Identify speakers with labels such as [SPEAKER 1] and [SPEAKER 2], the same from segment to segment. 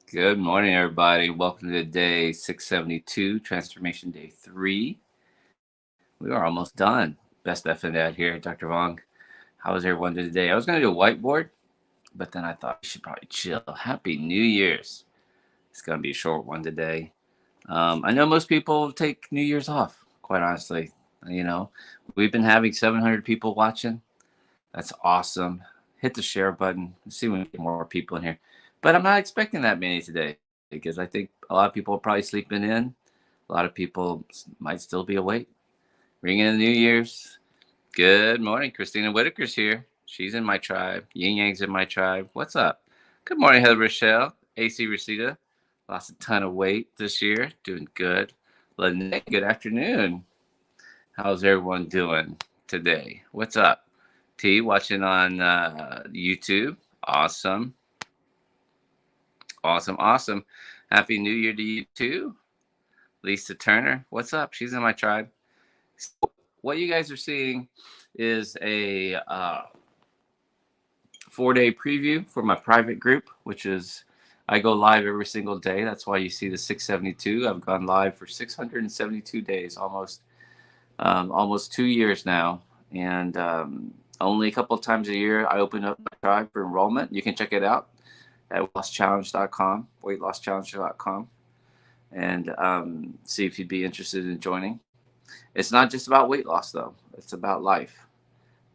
[SPEAKER 1] Good morning, everybody. Welcome to day 672, Transformation Day 3. We are almost done. Best effing dad here, Dr. Vong. How was everyone today? I was going to do a whiteboard, but then I thought we should probably chill. Happy New Year's. It's going to be a short one today. I know most people take New Year's off, quite honestly. We've been having 700 people watching. That's awesome. Hit the share button. Let's see if we can get more people in here. But I'm not expecting that many today because I think a lot of people are probably sleeping in. A lot of people might still be awake. Ring in the New Year's. Good morning. Christina Whitaker's here. She's in my tribe. Yin Yang's in my tribe. What's up? Good morning, Heather Rochelle. AC Rosita. Lost a ton of weight this year. Doing good. Lynette, good afternoon. How's everyone doing today? What's up? T, watching on YouTube. Awesome. Awesome. Happy New Year to you too. Lisa Turner, what's up? She's in my tribe. So what you guys are seeing is a 4-day preview for my private group, which is I go live every single day. That's why you see the 672. I've gone live for 672 days, almost 2 years now, and only a couple of times a year I open up my tribe for enrollment. You can check it out at weightloschallenge.com, and see if you'd be interested in joining. It's not just about weight loss, though. It's about life.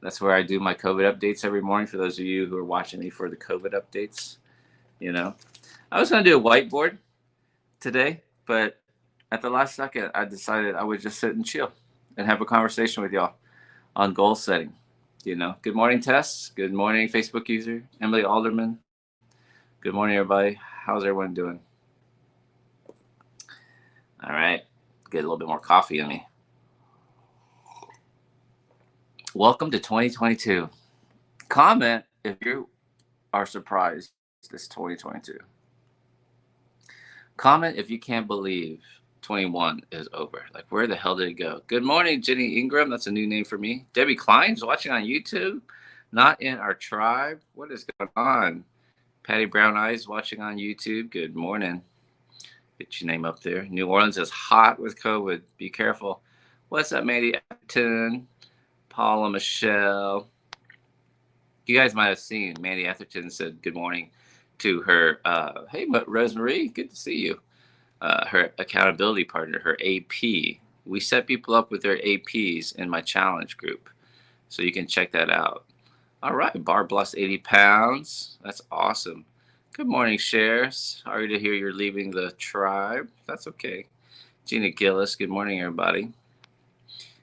[SPEAKER 1] That's where I do my COVID updates every morning. For those of you who are watching me for the COVID updates, I was going to do a whiteboard today, but at the last second, I decided I would just sit and chill and have a conversation with y'all on goal setting. Good morning, Tess. Good morning, Facebook user Emily Alderman. Good morning, everybody. How's everyone doing? All right, get a little bit more coffee in me. Welcome to 2022. Comment if you are surprised this 2022. Comment if you can't believe 21 is over. Like, where the hell did it go? Good morning, Jenny Ingram. That's a new name for me. Debbie Klein's watching on YouTube, not in our tribe. What is going on? Patty Brown Eyes watching on YouTube. Good morning. Get your name up there. New Orleans is hot with COVID. Be careful. What's up, Mandy Atherton? Paula Michelle. You guys might have seen Mandy Atherton said good morning to her. Hey, Rosemary, good to see you. Her accountability partner, her AP. We set people up with their APs in my challenge group, so you can check that out. All right, Barb lost 80 pounds. That's awesome. Good morning, Cher. Sorry to hear you're leaving the tribe. That's okay. Gina Gillis, good morning, everybody.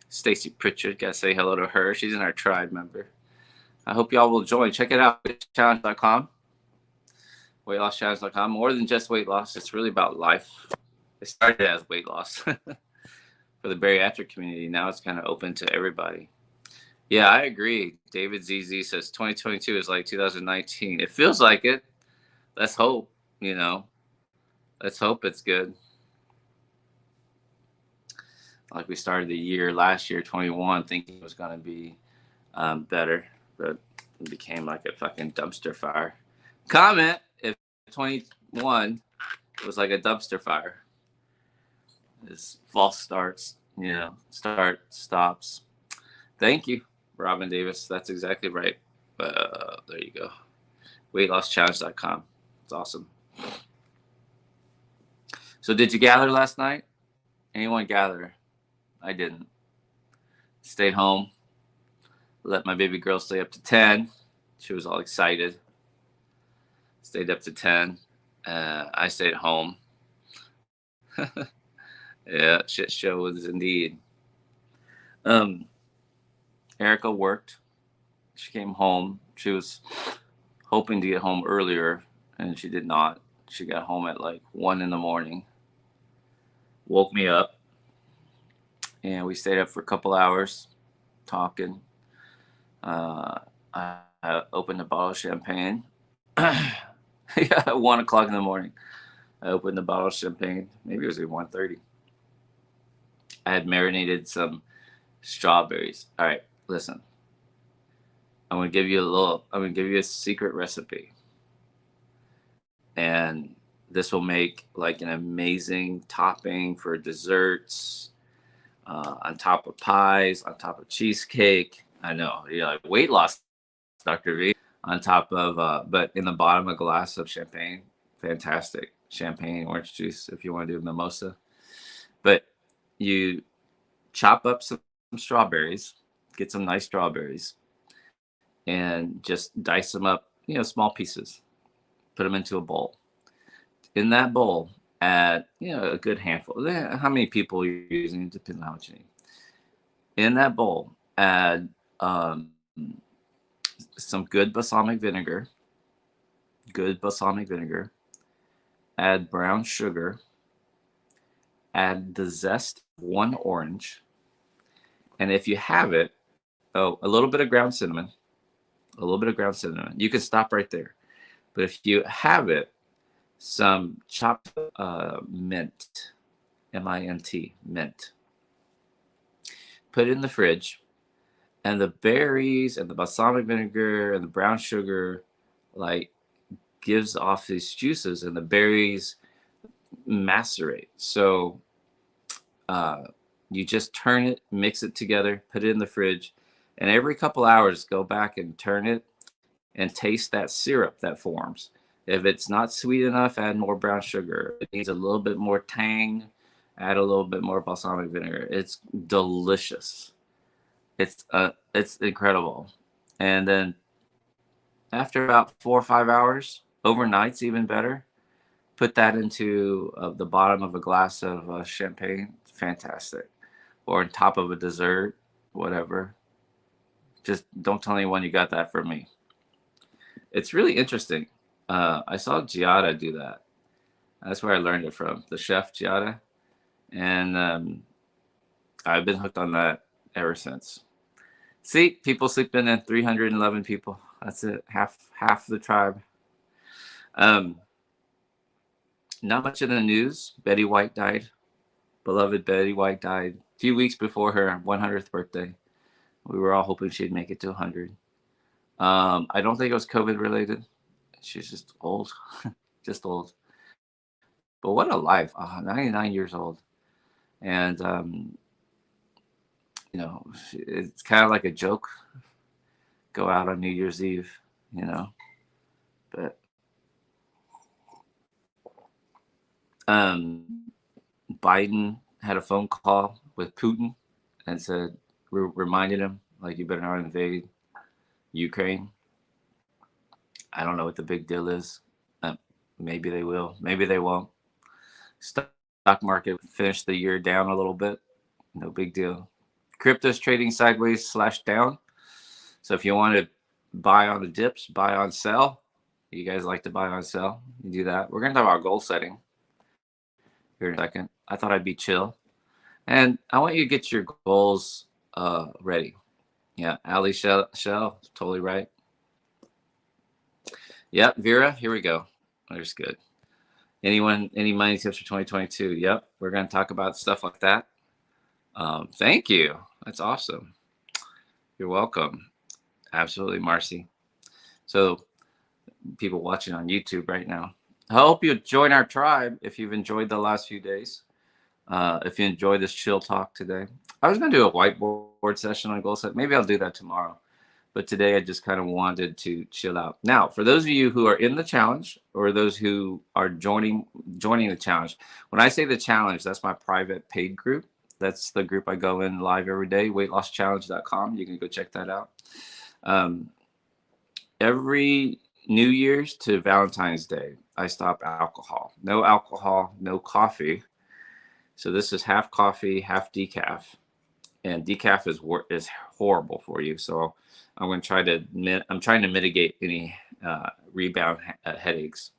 [SPEAKER 1] Stacy Pritchard, gotta say hello to her. She's in our tribe member. I hope y'all will join. Check it out, challenge.com. WeightLossChallenge.com. More than just weight loss, it's really about life. It started as weight loss for the bariatric community. Now it's kind of open to everybody. Yeah, I agree. David ZZ says 2022 is like 2019. It feels like it. Let's hope, Let's hope it's good. Like we started the year last year, 21, thinking it was going to be better, but it became like a fucking dumpster fire. Comment if 21 was like a dumpster fire. It's false starts, start, stops. Thank you, Robin Davis. That's exactly right. There you go. WeightLossChallenge.com. It's awesome. So did you gather last night? Anyone gather? I didn't. Stayed home. Let my baby girl stay up to 10. She was all excited. Stayed up to 10. I stayed home. Yeah, shit show was indeed. Erica worked. She came home. She was hoping to get home earlier, and she did not. She got home at like 1 in the morning. Woke me up, and we stayed up for a couple hours talking. I opened a bottle of champagne. Yeah, at 1 o'clock in the morning. I opened the bottle of champagne. Maybe it was at 1:30. I had marinated some strawberries. All right, listen. I'm gonna give you a secret recipe. And This will make like an amazing topping for desserts, on top of pies, on top of cheesecake. I know, like weight loss, Dr. V, on top of, but in the bottom, a glass of champagne. Fantastic. Champagne, orange juice, if you want to do mimosa. But you chop up some strawberries, get some nice strawberries, and just dice them up, small pieces. Put them into a bowl. In that bowl, add, a good handful. How many people you're using, it depends on how much you need. In that bowl, add some good balsamic vinegar, add brown sugar, add the zest of one orange, and if you have it, a little bit of ground cinnamon, a little bit of ground cinnamon. You can stop right there. But if you have it, some chopped mint, mint, mint. Put it in the fridge, and the berries and the balsamic vinegar and the brown sugar, like, gives off these juices, and the berries macerate. So you just turn it, mix it together, put it in the fridge, and every couple hours go back and turn it and taste that syrup that forms. If it's not sweet enough, add more brown sugar. If it needs a little bit more tang, add a little bit more balsamic vinegar. It's delicious. It's incredible. And then after about 4 or 5 hours, overnight's even better. Put that into the bottom of a glass of champagne. Fantastic. Or on top of a dessert, whatever. Just don't tell anyone you got that from me. It's really interesting. I saw Giada do that. That's where I learned it from, the chef Giada, and I've been hooked on that ever since. See, people sleeping in 311 people. That's it. Half the tribe. Um, Not much in the news. Betty White died. Beloved Betty White died a few weeks before her 100th birthday. We were all hoping she'd make it to 100. I don't think it was COVID related. She's just old, just old. But what a life! 99 years old, and it's kind of like a joke. Go out on New Year's Eve, but um, Biden had a phone call with Putin and said, reminded him, like, you better not invade Ukraine. I don't know what the big deal is. Maybe they will, maybe they won't. Stock market finished the year down a little bit. No big deal. Crypto's trading sideways / down. So if you want to buy on the dips, buy on sell. You guys like to buy on sell? You do that. We're going to talk about goal setting here in a second. I thought I'd be chill. And I want you to get your goals ready. Yeah, Ali Shell, totally right. Yep, Vera, here we go. There's good. Any money tips for 2022? Yep, we're going to talk about stuff like that. Thank you. That's awesome. You're welcome. Absolutely, Marcy. So, people watching on YouTube right now, I hope you join our tribe if you've enjoyed the last few days. If you enjoyed this chill talk today, I was going to do a whiteboard session on goal set. Maybe I'll do that tomorrow. But today I just kind of wanted to chill out. Now, for those of you who are in the challenge or those who are joining the challenge, when I say the challenge, that's my private paid group. That's the group I go in live every day, weightlosschallenge.com. You can go check that out. Every New Year's to Valentine's Day, I stop alcohol. No alcohol, no coffee. So this is half coffee, half decaf. And decaf is horrible for you. So I'm trying to mitigate any rebound headaches.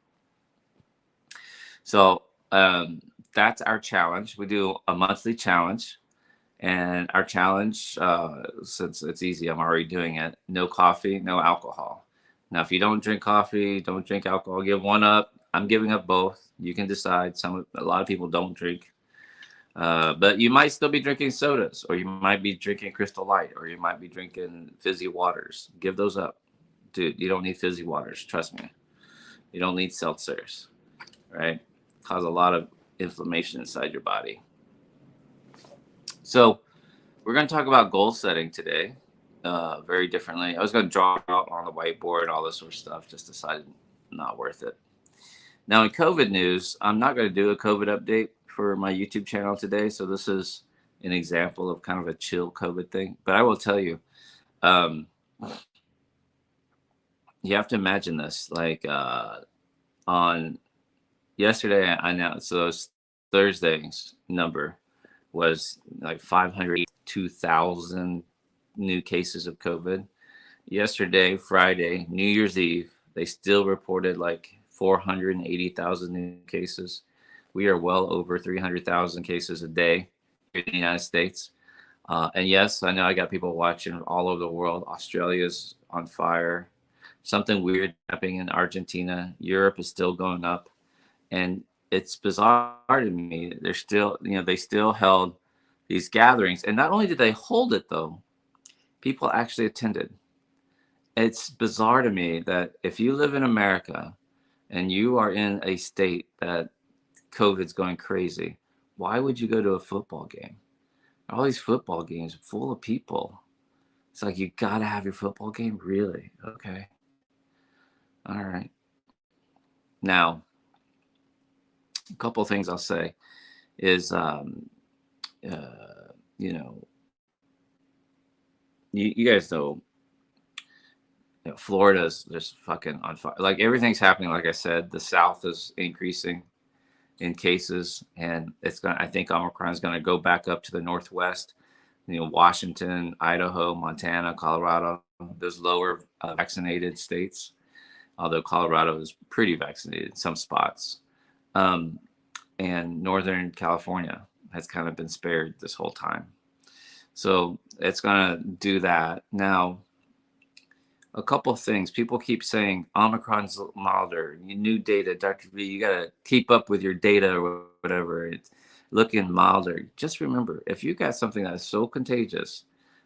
[SPEAKER 1] So that's our challenge. We do a monthly challenge, and our challenge, since it's easy, I'm already doing it. No coffee, no alcohol. Now, if you don't drink coffee, don't drink alcohol, give one up. I'm giving up both. You can decide. A lot of people don't drink. But you might still be drinking sodas, or you might be drinking Crystal Light, or you might be drinking fizzy waters. Give those up. Dude, you don't need fizzy waters. Trust me. You don't need seltzers. right? Cause a lot of inflammation inside your body. So we're going to talk about goal setting today, very differently. I was going to draw out on the whiteboard and all this sort of stuff, just decided not worth it. Now, in COVID news, I'm not going to do a COVID update for my YouTube channel today. So this is an example of kind of a chill COVID thing. But I will tell you, um, you have to imagine this. Like on yesterday, I announced those Thursday's number was like 582,000 new cases of COVID. Yesterday, Friday, New Year's Eve, they still reported like 480,000 new cases. We are well over 300,000 cases a day in the United States. And yes, I know I got people watching all over the world. Australia's on fire. Something weird happening in Argentina. Europe is still going up. And it's bizarre to me. They're still, they still held these gatherings. And not only did they hold it, though, people actually attended. It's bizarre to me that if you live in America and you are in a state that COVID's going crazy, why would you go to a football game? All these football games full of people. It's like, you got to have your football game? Really? Okay. All right. Now, a couple of things I'll say is, you know, you guys know, Florida's just fucking on fire. Like, everything's happening. Like I said, the South is increasing in cases, and I think Omicron is going to go back up to the Northwest. Washington, Idaho, Montana, Colorado, those lower vaccinated states, although Colorado is pretty vaccinated in some spots. And Northern California has kind of been spared this whole time. So it's going to do that. Now, a couple of things. People keep saying Omicron's milder. New data, Dr. V, you got to keep up with your data or whatever. It's looking milder. Just remember, if you got something that's so contagious,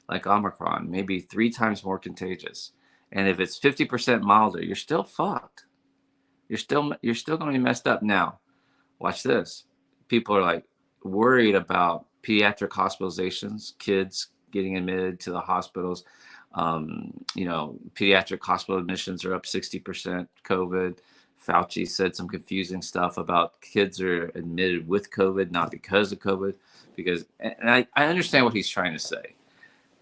[SPEAKER 1] like Omicron, maybe 3 times more contagious, and if it's 50% milder, you're still fucked. You're still going to be messed up. Now, watch this. People are like worried about pediatric hospitalizations, kids getting admitted to the hospitals. Pediatric hospital admissions are up 60% COVID. Fauci said some confusing stuff about kids are admitted with COVID, not because of COVID, and I understand what he's trying to say,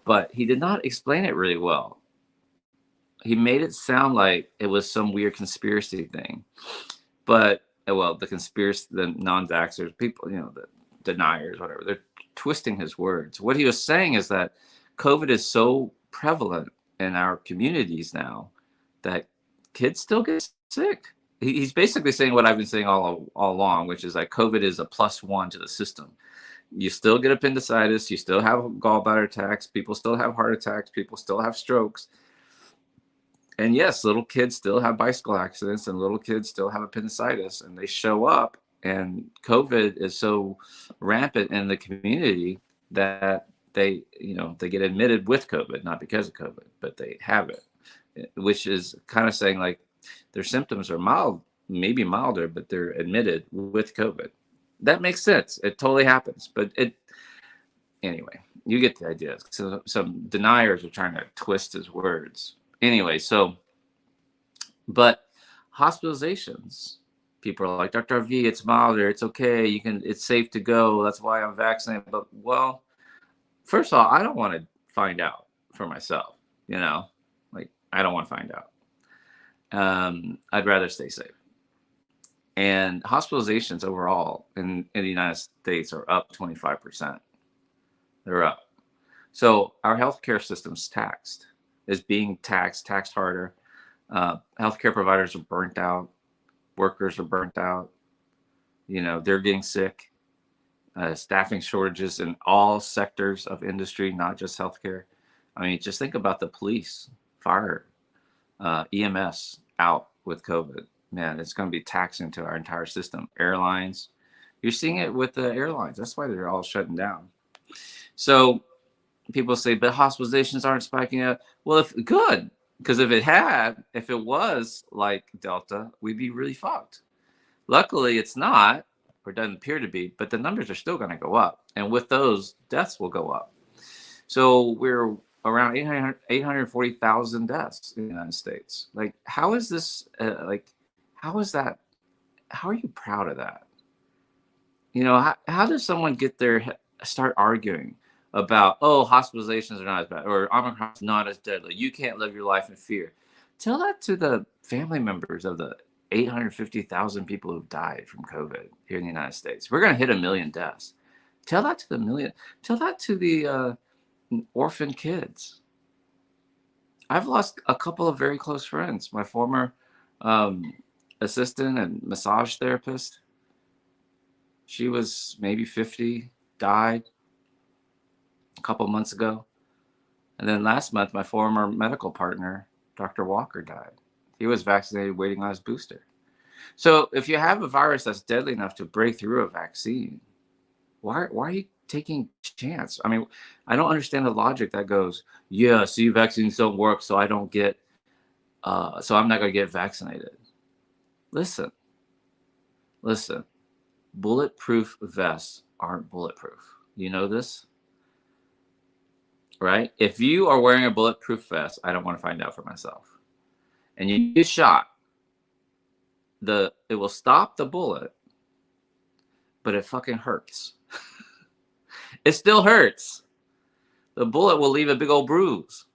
[SPEAKER 1] but he did not explain it really well. He made it sound like it was some weird conspiracy thing, but the non-vaxxers, people, the deniers, whatever, they're twisting his words. What he was saying is that COVID is so prevalent in our communities now that kids still get sick. He's basically saying what I've been saying all along, which is that COVID is a +1 to the system. You still get appendicitis, you still have gallbladder attacks, people still have heart attacks, people still have strokes. And yes, little kids still have bicycle accidents, and little kids still have appendicitis, and they show up, and COVID is so rampant in the community that they get admitted with COVID, not because of COVID, but they have it, which is kind of saying like their symptoms are mild, maybe milder, but they're admitted with COVID. That makes sense. It totally happens. But anyway, you get the idea. So some deniers are trying to twist his words. Anyway, but hospitalizations, people are like, Dr. V, it's milder, it's okay, it's safe to go, that's why I'm vaccinated. But well, first of all, I don't want to find out for myself, like I don't want to find out. I'd rather stay safe. And hospitalizations overall in the United States are up 25%. They're up. So our healthcare system's being taxed harder. Healthcare providers are burnt out. Workers are burnt out. They're getting sick. Staffing shortages in all sectors of industry, not just healthcare. I mean, just think about the police, fire, EMS out with COVID. Man, it's going to be taxing to our entire system. Airlines, you're seeing it with the airlines. That's why they're all shutting down. So people say, but hospitalizations aren't spiking up. Well, because if it was like Delta, we'd be really fucked. Luckily, it's not, or doesn't appear to be, but the numbers are still going to go up. And with those, deaths will go up. So we're around 840,000 deaths in the United States. Like, how is this, how is that? How are you proud of that? How does someone get there, start arguing about, oh, hospitalizations are not as bad, or Omicron is not as deadly. You can't live your life in fear. Tell that to the family members of the 850,000 people who've died from COVID here in the United States. We're going to hit 1 million deaths. Tell that to the million. Tell that to the orphan kids. I've lost a couple of very close friends. My former assistant and massage therapist. She was maybe 50, died a couple months ago. And then last month, my former medical partner, Dr. Walker, died. He was vaccinated, waiting on his booster. So if you have a virus that's deadly enough to break through a vaccine, why are you taking a chance? I mean, I don't understand the logic that goes, yeah, see, vaccines don't work, so I don't get, so I'm not going to get vaccinated. Listen. Bulletproof vests aren't bulletproof. You know this? Right? If you are wearing a bulletproof vest, I don't want to find out for myself, and you get shot, it will stop the bullet, but it fucking hurts. It still hurts. The bullet will leave a big old bruise.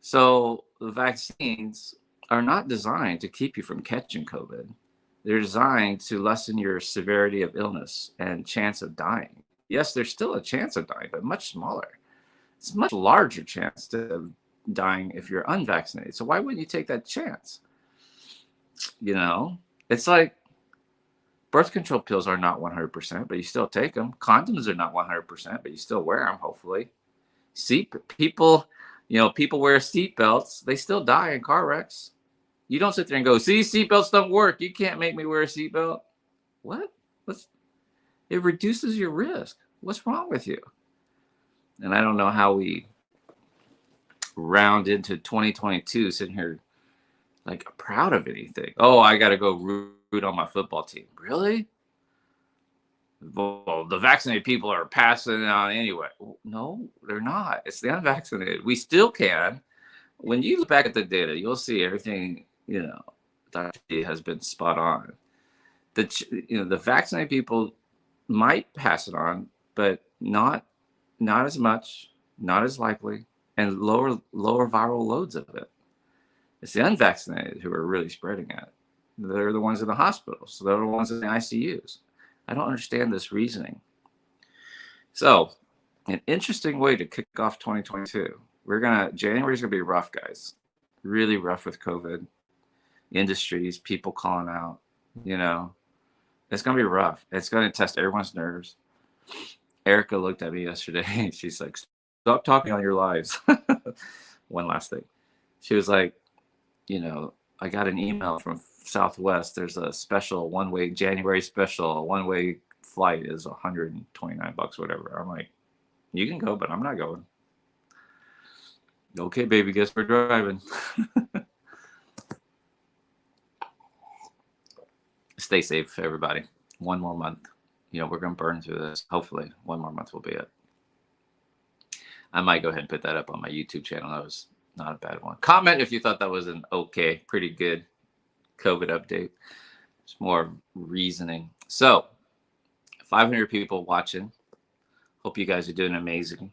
[SPEAKER 1] So the vaccines are not designed to keep you from catching COVID. They're designed to lessen your severity of illness and chance of dying. Yes, there's still a chance of dying, but much smaller. It's a much larger chance of dying if you're unvaccinated. So why wouldn't you take that chance? It's like birth control pills are not 100%, but you still take them. Condoms are not 100%, but you still wear them, hopefully. People wear seat belts. They still die in car wrecks. You don't sit there and go, see, seatbelts don't work. You can't make me wear a seatbelt. What? It reduces your risk. What's wrong with you? And I don't know how we round into 2022 sitting here like proud of anything. Oh, I got to go root on my football team. Really? Well, the vaccinated people are passing it on anyway. No, they're not. It's the unvaccinated. We still can. When you look back at the data, you'll see everything, Dr. D has been spot on. The vaccinated people might pass it on, but not as much, not as likely, and lower viral loads of it. It's the unvaccinated who are really spreading it. They're the ones in the hospitals. They're the ones in the ICUs. I don't understand this reasoning. So, an interesting way to kick off 2022. January's gonna be rough, guys. Really rough with COVID. Industries, people calling out. It's gonna be rough. It's gonna test everyone's nerves. Erica looked at me yesterday. She's like, "Stop talking on your lives." One last thing. She was like, I got an email from Southwest. There's a special one-way January special. One-way flight is $129, whatever. I'm like, you can go, but I'm not going. Okay, baby, guess we're driving. Stay safe, everybody. One more month. We're going to burn through this. Hopefully, one more month will be it. I might go ahead and put that up on my YouTube channel. That was not a bad one. Comment if you thought that was an okay, pretty good COVID update. It's more reasoning. So, 500 people watching. Hope you guys are doing amazing.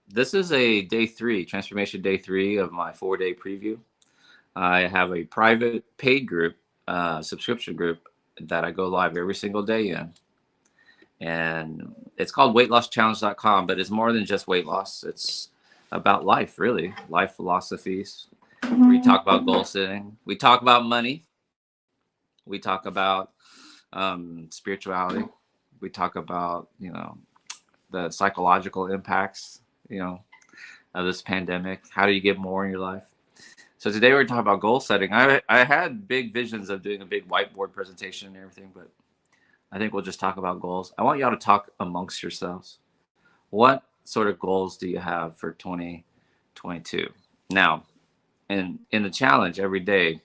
[SPEAKER 1] This is a day 3, transformation day 3 of my 4-day preview. I have a private paid group, subscription group that I go live every single day in. And it's called weightlosschallenge.com, but it's more than just weight loss. It's about life, really. Life philosophies. We talk about goal setting. We talk about money. We talk about spirituality. We talk about, the psychological impacts, of this pandemic. How do you get more in your life? So today we're talking about goal setting. I had big visions of doing a big whiteboard presentation and everything, but I think we'll just talk about goals. I want y'all to talk amongst yourselves. What sort of goals do you have for 2022? Now, in the challenge every day,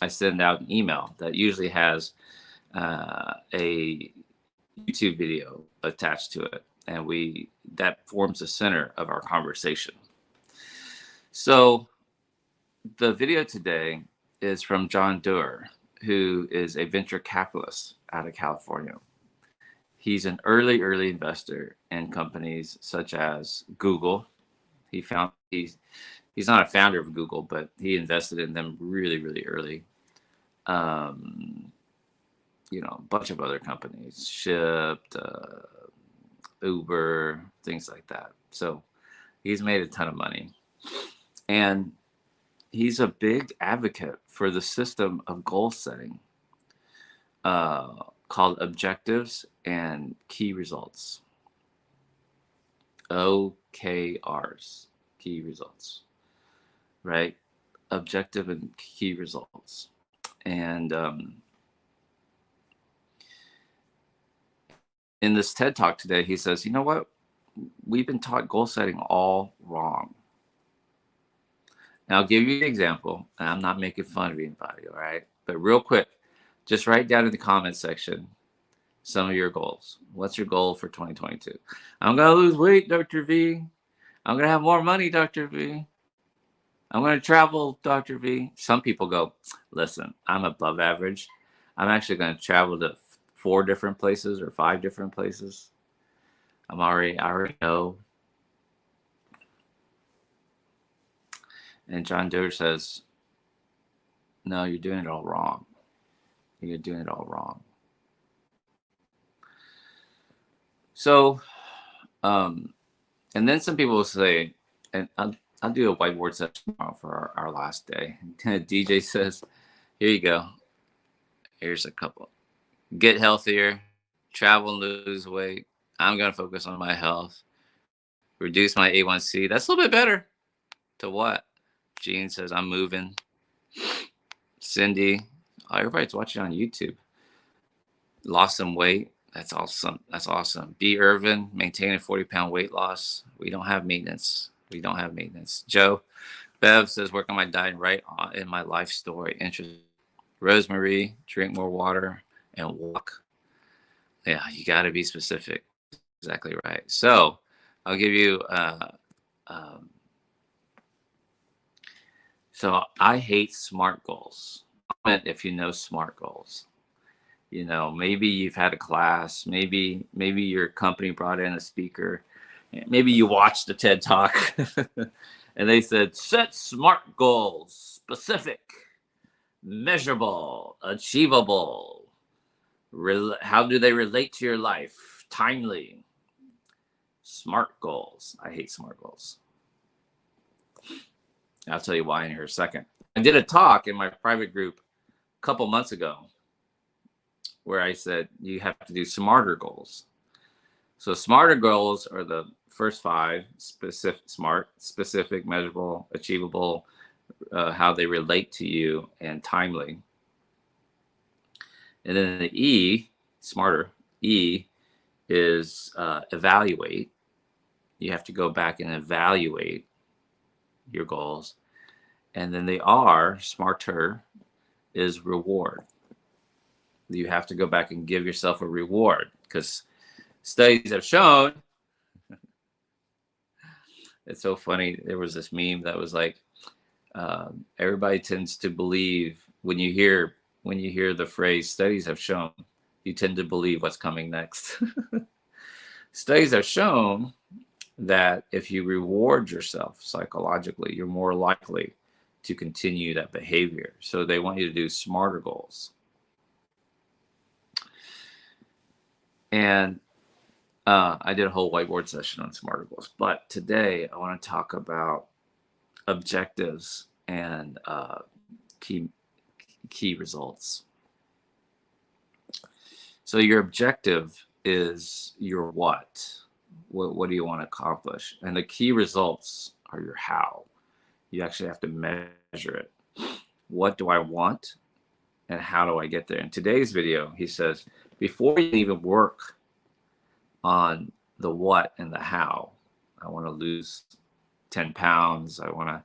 [SPEAKER 1] I send out an email that usually has a YouTube video attached to it, and that forms the center of our conversation. So the video today is from John Doerr, who is a venture capitalist out of California. He's an early investor in companies such as Google. He's not a founder of Google, but he invested in them really early. Um, a bunch of other companies, Shipped, Uber, things like that. So he's made a ton of money, and he's a big advocate for the system of goal setting called objectives and key results. OKRs, key results, right? Objective and key results. And in this TED Talk today, he says, you know what? We've been taught goal setting all wrong. Now, I'll give you an example, and I'm not making fun of anybody, all right? But real quick, just write down in the comment section some of your goals. What's your goal for 2022? I'm going to lose weight, Dr. V. I'm going to have more money, Dr. V. I'm going to travel, Dr. V. Some people go, listen, I'm above average. I'm actually going to travel to 4 different places or 5 different places. I already know. And John Doerr says, no, you're doing it all wrong. You're doing it all wrong. So, and then some people will say, and I'll do a whiteboard session tomorrow for our last day. DJ says, here you go. Here's a couple. Get healthier, travel and lose weight. I'm going to focus on my health. Reduce my A1C. That's a little bit better. To what? Gene says, I'm moving. Cindy, everybody's watching on YouTube. Lost some weight. That's awesome. That's awesome. B. Irvin, maintain a 40-pound weight loss. We don't have maintenance. Joe, Bev says, work on my diet right in my life story. Interesting. Rosemary, drink more water and walk. Yeah, you got to be specific. Exactly right. So I'll give you, so I hate SMART goals. Comment if you know SMART goals. Maybe you've had a class, maybe your company brought in a speaker, maybe you watched the TED Talk and they said, set SMART goals: specific, measurable, achievable. How do they relate to your life? Timely. SMART goals. I hate SMART goals. I'll tell you why in here a second. I did a talk in my private group a couple months ago where I said you have to do smarter goals. So smarter goals are the first 5: specific, measurable, achievable, how they relate to you, and timely. And then the E, smarter, E is evaluate. You have to go back and evaluate your goals. And then the R, smarter, is reward. You have to go back and give yourself a reward, because studies have shown, it's so funny. There was this meme that was like, everybody tends to believe when you hear the phrase studies have shown, you tend to believe what's coming next. Studies have shown that if you reward yourself psychologically, you're more likely to continue that behavior. So they want you to do smarter goals. And I did a whole whiteboard session on smarter goals. But today I want to talk about objectives and key results. So your objective is your what. What do you want to accomplish? And the key results are your how. You actually have to measure it. What do I want? And how do I get there? In today's video, he says, before you even work on the what and the how, I want to lose 10 pounds. I want to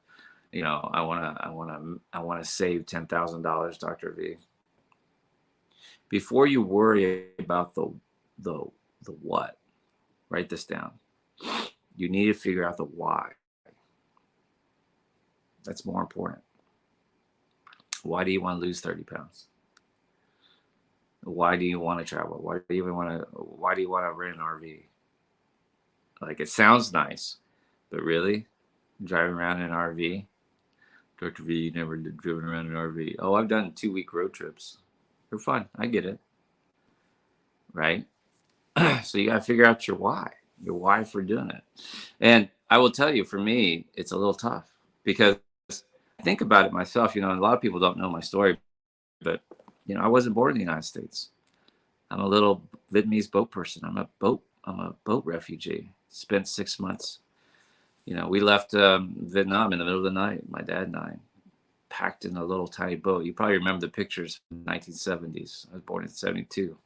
[SPEAKER 1] I want to save $10,000, Dr. V. Before you worry about the the what, write this down. You need to figure out the why. That's more important. Why do you want to lose 30 pounds? Why do you want to travel? Why do you want to rent an RV? Like, it sounds nice, but really, driving around in an RV? Dr. V, you never driven around in an RV. Oh, I've done 2-week road trips. They're fun. I get it. Right? So you got to figure out your why for doing it. And I will tell you, for me, it's a little tough because I think about it myself. And a lot of people don't know my story, but I wasn't born in the United States. I'm a little Vietnamese boat person. I'm a boat refugee. Spent 6 months. We left Vietnam in the middle of the night. My dad and I packed in a little tiny boat. You probably remember the pictures from the 1970s. I was born in 72.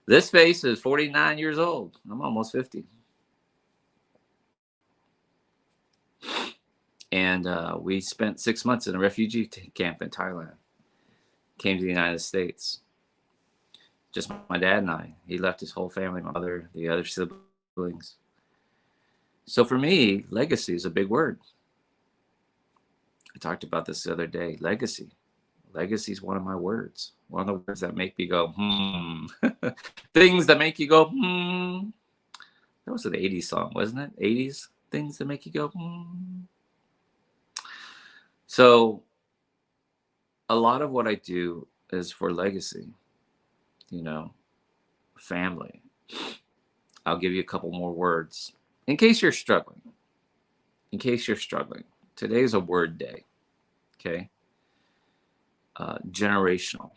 [SPEAKER 1] This face is 49 years old. I'm almost 50. And we spent 6 months in a refugee camp in Thailand. Came to the United States. Just my dad and I. He left his whole family, my mother, the other siblings. So for me, legacy is a big word. I talked about this the other day. Legacy. Legacy is one of my words. One of the words that make me go, Things that make you go, That was an 80s song, wasn't it? 80s? Things that make you go, So a lot of what I do is for legacy, family. I'll give you a couple more words in case you're struggling. Today's a word day. Okay. Generational.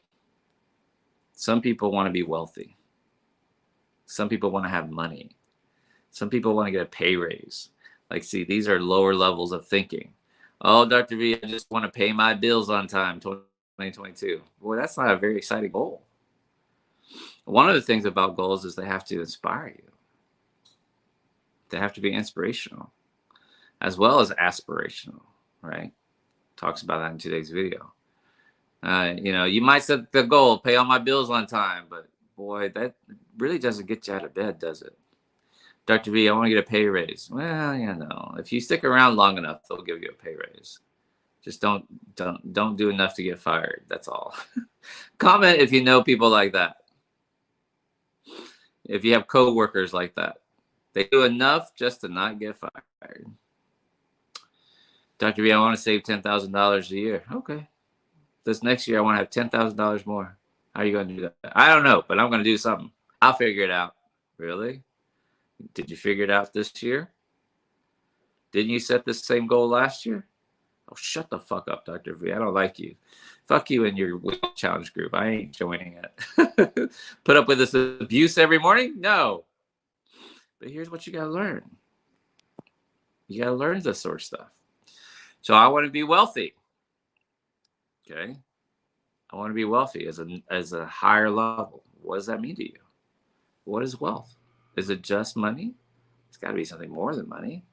[SPEAKER 1] Some people want to be wealthy. Some people want to have money. Some people want to get a pay raise. See, these are lower levels of thinking. Oh, Dr. V, I just want to pay my bills on time, 2022. Boy, that's not a very exciting goal. One of the things about goals is they have to inspire you. They have to be inspirational as well as aspirational, right? Talks about that in today's video. You might set the goal, pay all my bills on time, but boy, that really doesn't get you out of bed, does it? Dr. V, I want to get a pay raise. Well, if you stick around long enough, they'll give you a pay raise. Just don't do enough to get fired. That's all. Comment if you know people like that. If you have coworkers like that, they do enough just to not get fired. Dr. V, I want to save $10,000 a year. Okay. This next year, I want to have $10,000 more. How are you going to do that? I don't know, but I'm going to do something. I'll figure it out. Really? Did you figure it out this year? Didn't you set this same goal last year? Oh, shut the fuck up, Dr. V. I don't like you. Fuck you and your challenge group. I ain't joining it. Put up with this abuse every morning? No. But here's what you got to learn. You got to learn this sort of stuff. So I want to be wealthy. Okay. I want to be wealthy as a higher level. What does that mean to you? What is wealth? Is it just money? It's got to be something more than money.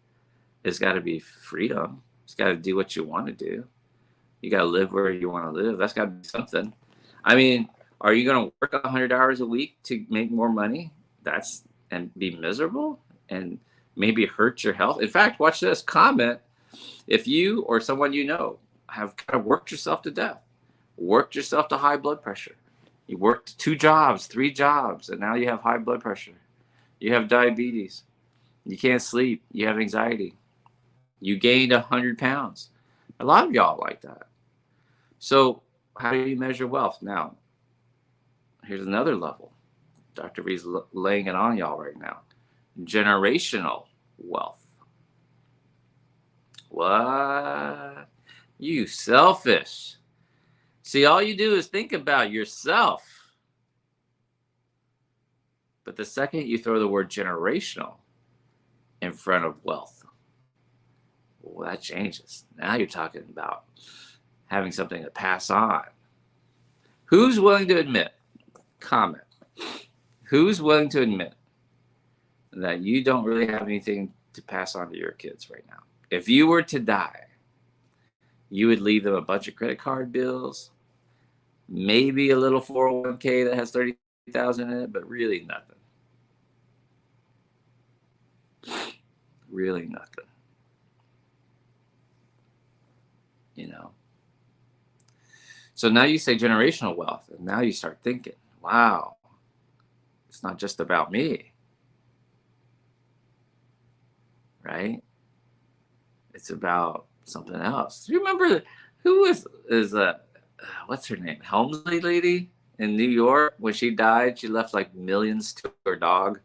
[SPEAKER 1] It's got to be freedom. It's got to do what you want to do. You got to live where you want to live. That's got to be something. I mean, are you going to work 100 hours a week to make more money? And be miserable and maybe hurt your health? In fact, watch this. Comment if you or someone you know have kind of worked yourself to death, worked yourself to high blood pressure. You worked 2 jobs, 3 jobs, and now you have high blood pressure. You have diabetes. You can't sleep. You have anxiety. You gained 100 pounds. A lot of y'all like that. So how do you measure wealth? Now, here's another level. Dr. V's laying it on y'all right now. Generational wealth. What? You selfish. See, all you do is think about yourself. But the second you throw the word generational in front of wealth, well, that changes. Now you're talking about having something to pass on. Who's willing to admit? Comment. Who's willing to admit that you don't really have anything to pass on to your kids right now? If you were to die, You would leave them a bunch of credit card bills, maybe a little 401k that has 30,000 in it, but really nothing. Really nothing. You know. So now you say generational wealth, and now you start thinking, wow, it's not just about me, right? It's about something else. Do you remember who is what's her name? Helmsley lady in New York. When she died, she left like millions to her dog,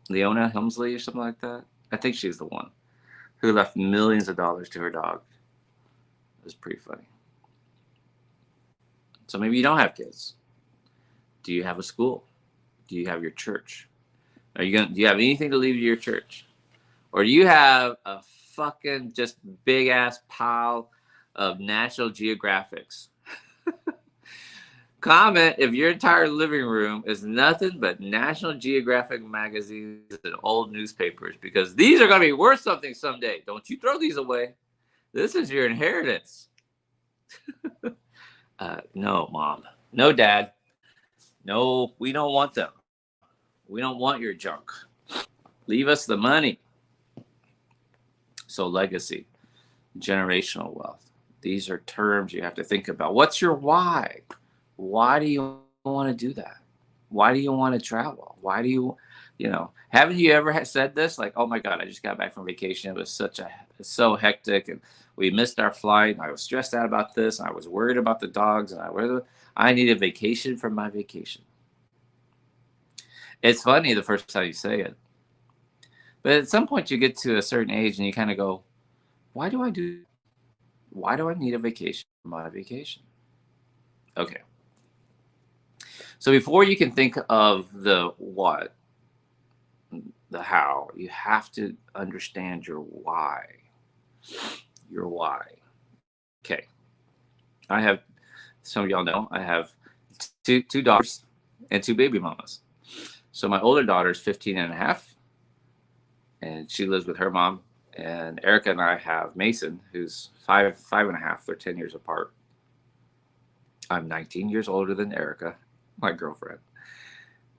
[SPEAKER 1] Leona Helmsley or something like that. I think she's the one who left millions of dollars to her dog. It was pretty funny. So maybe you don't have kids. Do you have a school? Do you have your church? Do you have anything to leave to your church? Or do you have a fucking just big ass pile of National Geographics? Comment if your entire living room is nothing but National Geographic magazines and old newspapers, because these are going to be worth something someday. Don't you throw these away. This is your inheritance. No, Mom. No, Dad. No, we don't want them. We don't want your junk. Leave us the money. So legacy, generational wealth. These are terms you have to think about. What's your why? Why do you want to do that? Why do you want to travel? Why do you, haven't you ever said this? Like, oh my God, I just got back from vacation. It was so hectic, and we missed our flight. I was stressed out about this. I was worried about the dogs, and I needed vacation from my vacation. It's funny the first time you say it, but at some point you get to a certain age and you kind of go, why do I need a vacation from my vacation? Okay. So before you can think of the what, the how, you have to understand your why. Your why. Okay. I have, some of y'all know, I have two daughters and two baby mamas. So my older daughter is 15 and a half, and she lives with her mom. And Erica and I have Mason, who's five and a half. They're 10 years apart. I'm 19 years older than Erica, my girlfriend.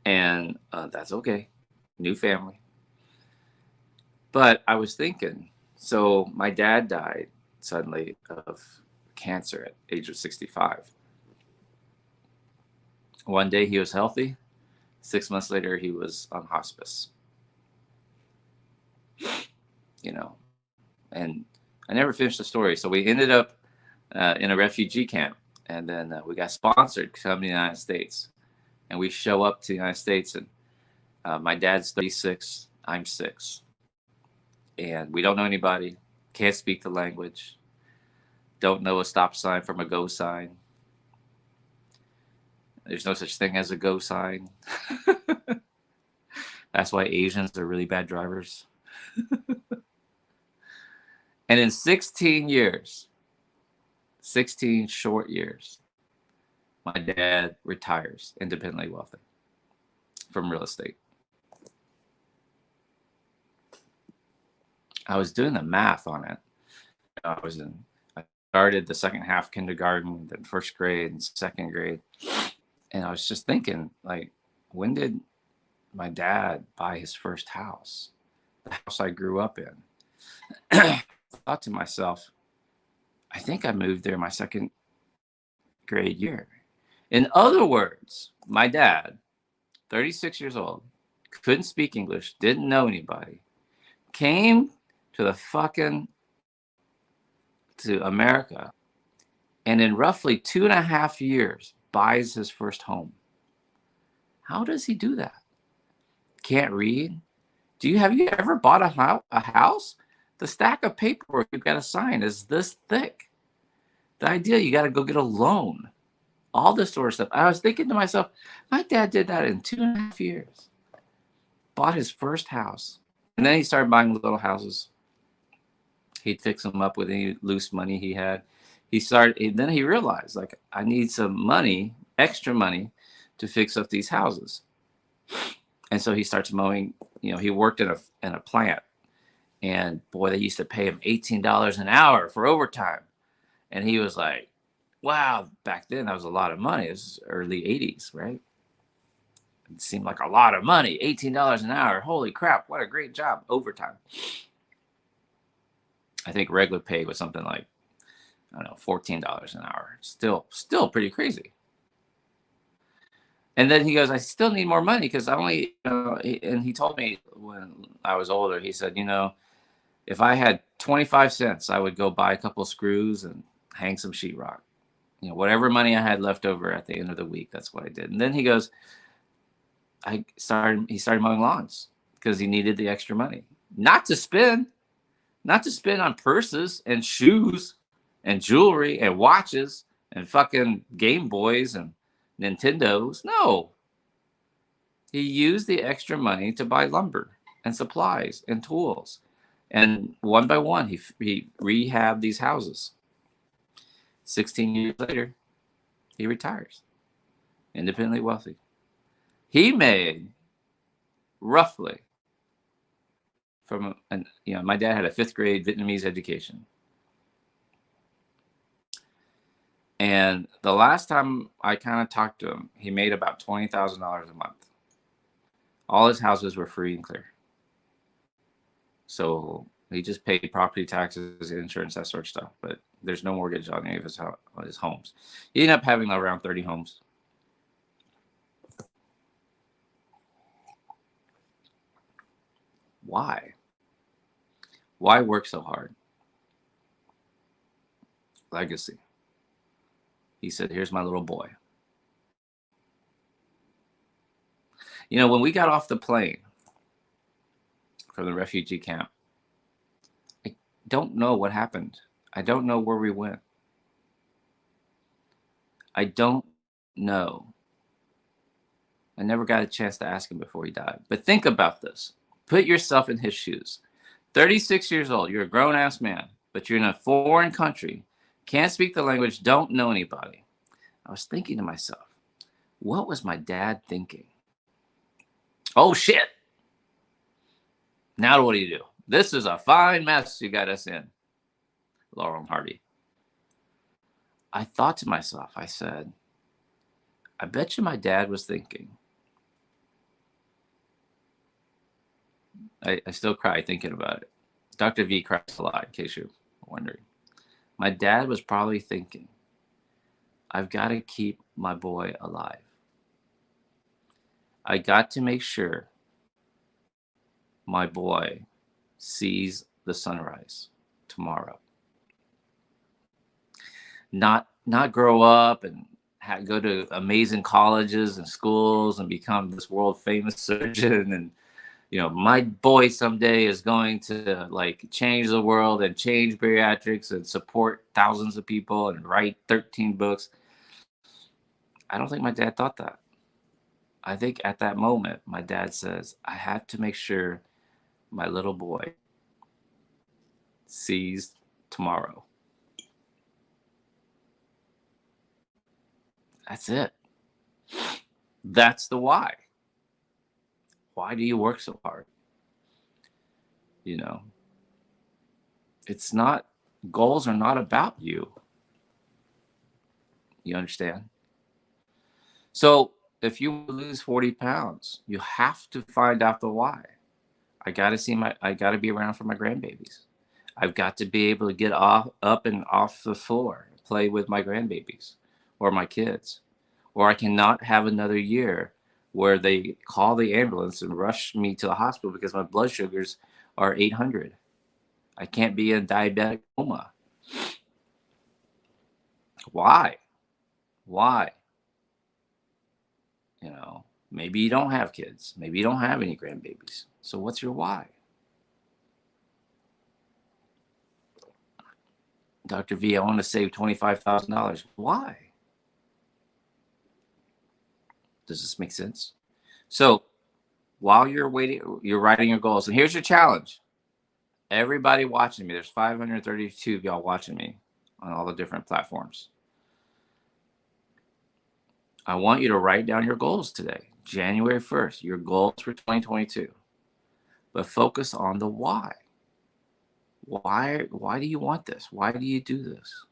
[SPEAKER 1] And that's okay. New family. But I was thinking, so my dad died suddenly of cancer at age of 65. One day he was healthy. 6 months later, he was on hospice. And I never finished the story. So we ended up in a refugee camp, and then we got sponsored to come to the United States. And we show up to the United States, and my dad's 36, I'm 6. And we don't know anybody, can't speak the language, don't know a stop sign from a go sign. There's no such thing as a go sign. That's why Asians are really bad drivers. And in 16 years, 16 short years, my dad retires independently wealthy from real estate. I was doing the math on it. I started the second half kindergarten, then first grade and second grade. And I was just thinking, like, when did my dad buy his first house? The house I grew up in. I thought to myself, I think I moved there my second grade year. In other words, my dad, 36 years old, couldn't speak English, didn't know anybody, came to America, and in roughly 2.5 years buys his first home. How does he do that? Can't read? Have you ever bought a house? The stack of paperwork you've got to sign is this thick. The idea you got to go get a loan, all this sort of stuff. I was thinking to myself, my dad did that in 2.5 years. Bought his first house. And then he started buying little houses. He'd fix them up with any loose money he had. Then he realized, like, I need some money, extra money, to fix up these houses. And so he starts mowing. He worked in a plant, And boy, they used to pay him $18 an hour for overtime. And he was like, wow, back then that was a lot of money. It was early 80s, right? It seemed like a lot of money. $18 an hour. Holy crap, what a great job. Overtime. I think regular pay was something like, I don't know, $14 an hour. Still pretty crazy. And then he goes, I still need more money because I only, and he told me when I was older, he said, if I had 25 cents, I would go buy a couple of screws and hang some sheetrock. Whatever money I had left over at the end of the week, that's what I did. And then he goes, he started mowing lawns because he needed the extra money. Not to spend on purses and shoes and jewelry and watches and fucking Game Boys and Nintendos. No. He used the extra money to buy lumber and supplies and tools. And one by one, he rehabbed these houses. 16 years later, he retires, independently wealthy. He made roughly my dad had a 5th grade Vietnamese education. And the last time I kind of talked to him, he made about $20,000 a month. All his houses were free and clear. So he just paid property taxes, insurance, that sort of stuff. But there's no mortgage on any of his homes. He ended up having around 30 homes. Why? Why work so hard? Legacy. He said, here's my little boy. When we got off the plane from the refugee camp, I don't know what happened. I don't know where we went. I don't know. I never got a chance to ask him before he died. But think about this. Put yourself in his shoes. 36 years old, you're a grown-ass man, but you're in a foreign country, can't speak the language, don't know anybody. I was thinking to myself, what was my dad thinking? Oh, shit. Now what do you do? This is a fine mess you got us in. Laurel and Hardy. I thought to myself, I said, I bet you my dad was thinking. I still cry thinking about it. Dr. V cries a lot, in case you're wondering. My dad was probably thinking, I've got to keep my boy alive. I got to make sure my boy sees the sunrise tomorrow. Not grow up and go to amazing colleges and schools and become this world famous surgeon and my boy someday is going to change the world and change bariatrics and support thousands of people and write 13 books. I don't think my dad thought that. I think at that moment, my dad says, I have to make sure my little boy sees tomorrow. That's it. That's the why. Why do you work so hard? It's not, goals are not about you. You understand? So if you lose 40 pounds, you have to find out the why. I got to be around for my grandbabies. I've got to be able to get up and off the floor, play with my grandbabies or my kids. Or I cannot have another year where they call the ambulance and rush me to the hospital because my blood sugars are 800. I can't be in diabetic coma. Why? Maybe you don't have kids. Maybe you don't have any grandbabies. So what's your why? Dr. V, I want to save $25,000. Why? Does this make sense? So while you're waiting, you're writing your goals. And here's your challenge. Everybody watching me, there's 532 of y'all watching me on all the different platforms. I want you to write down your goals today, January 1st, your goals for 2022. But focus on the why. Why do you want this? Why do you do this?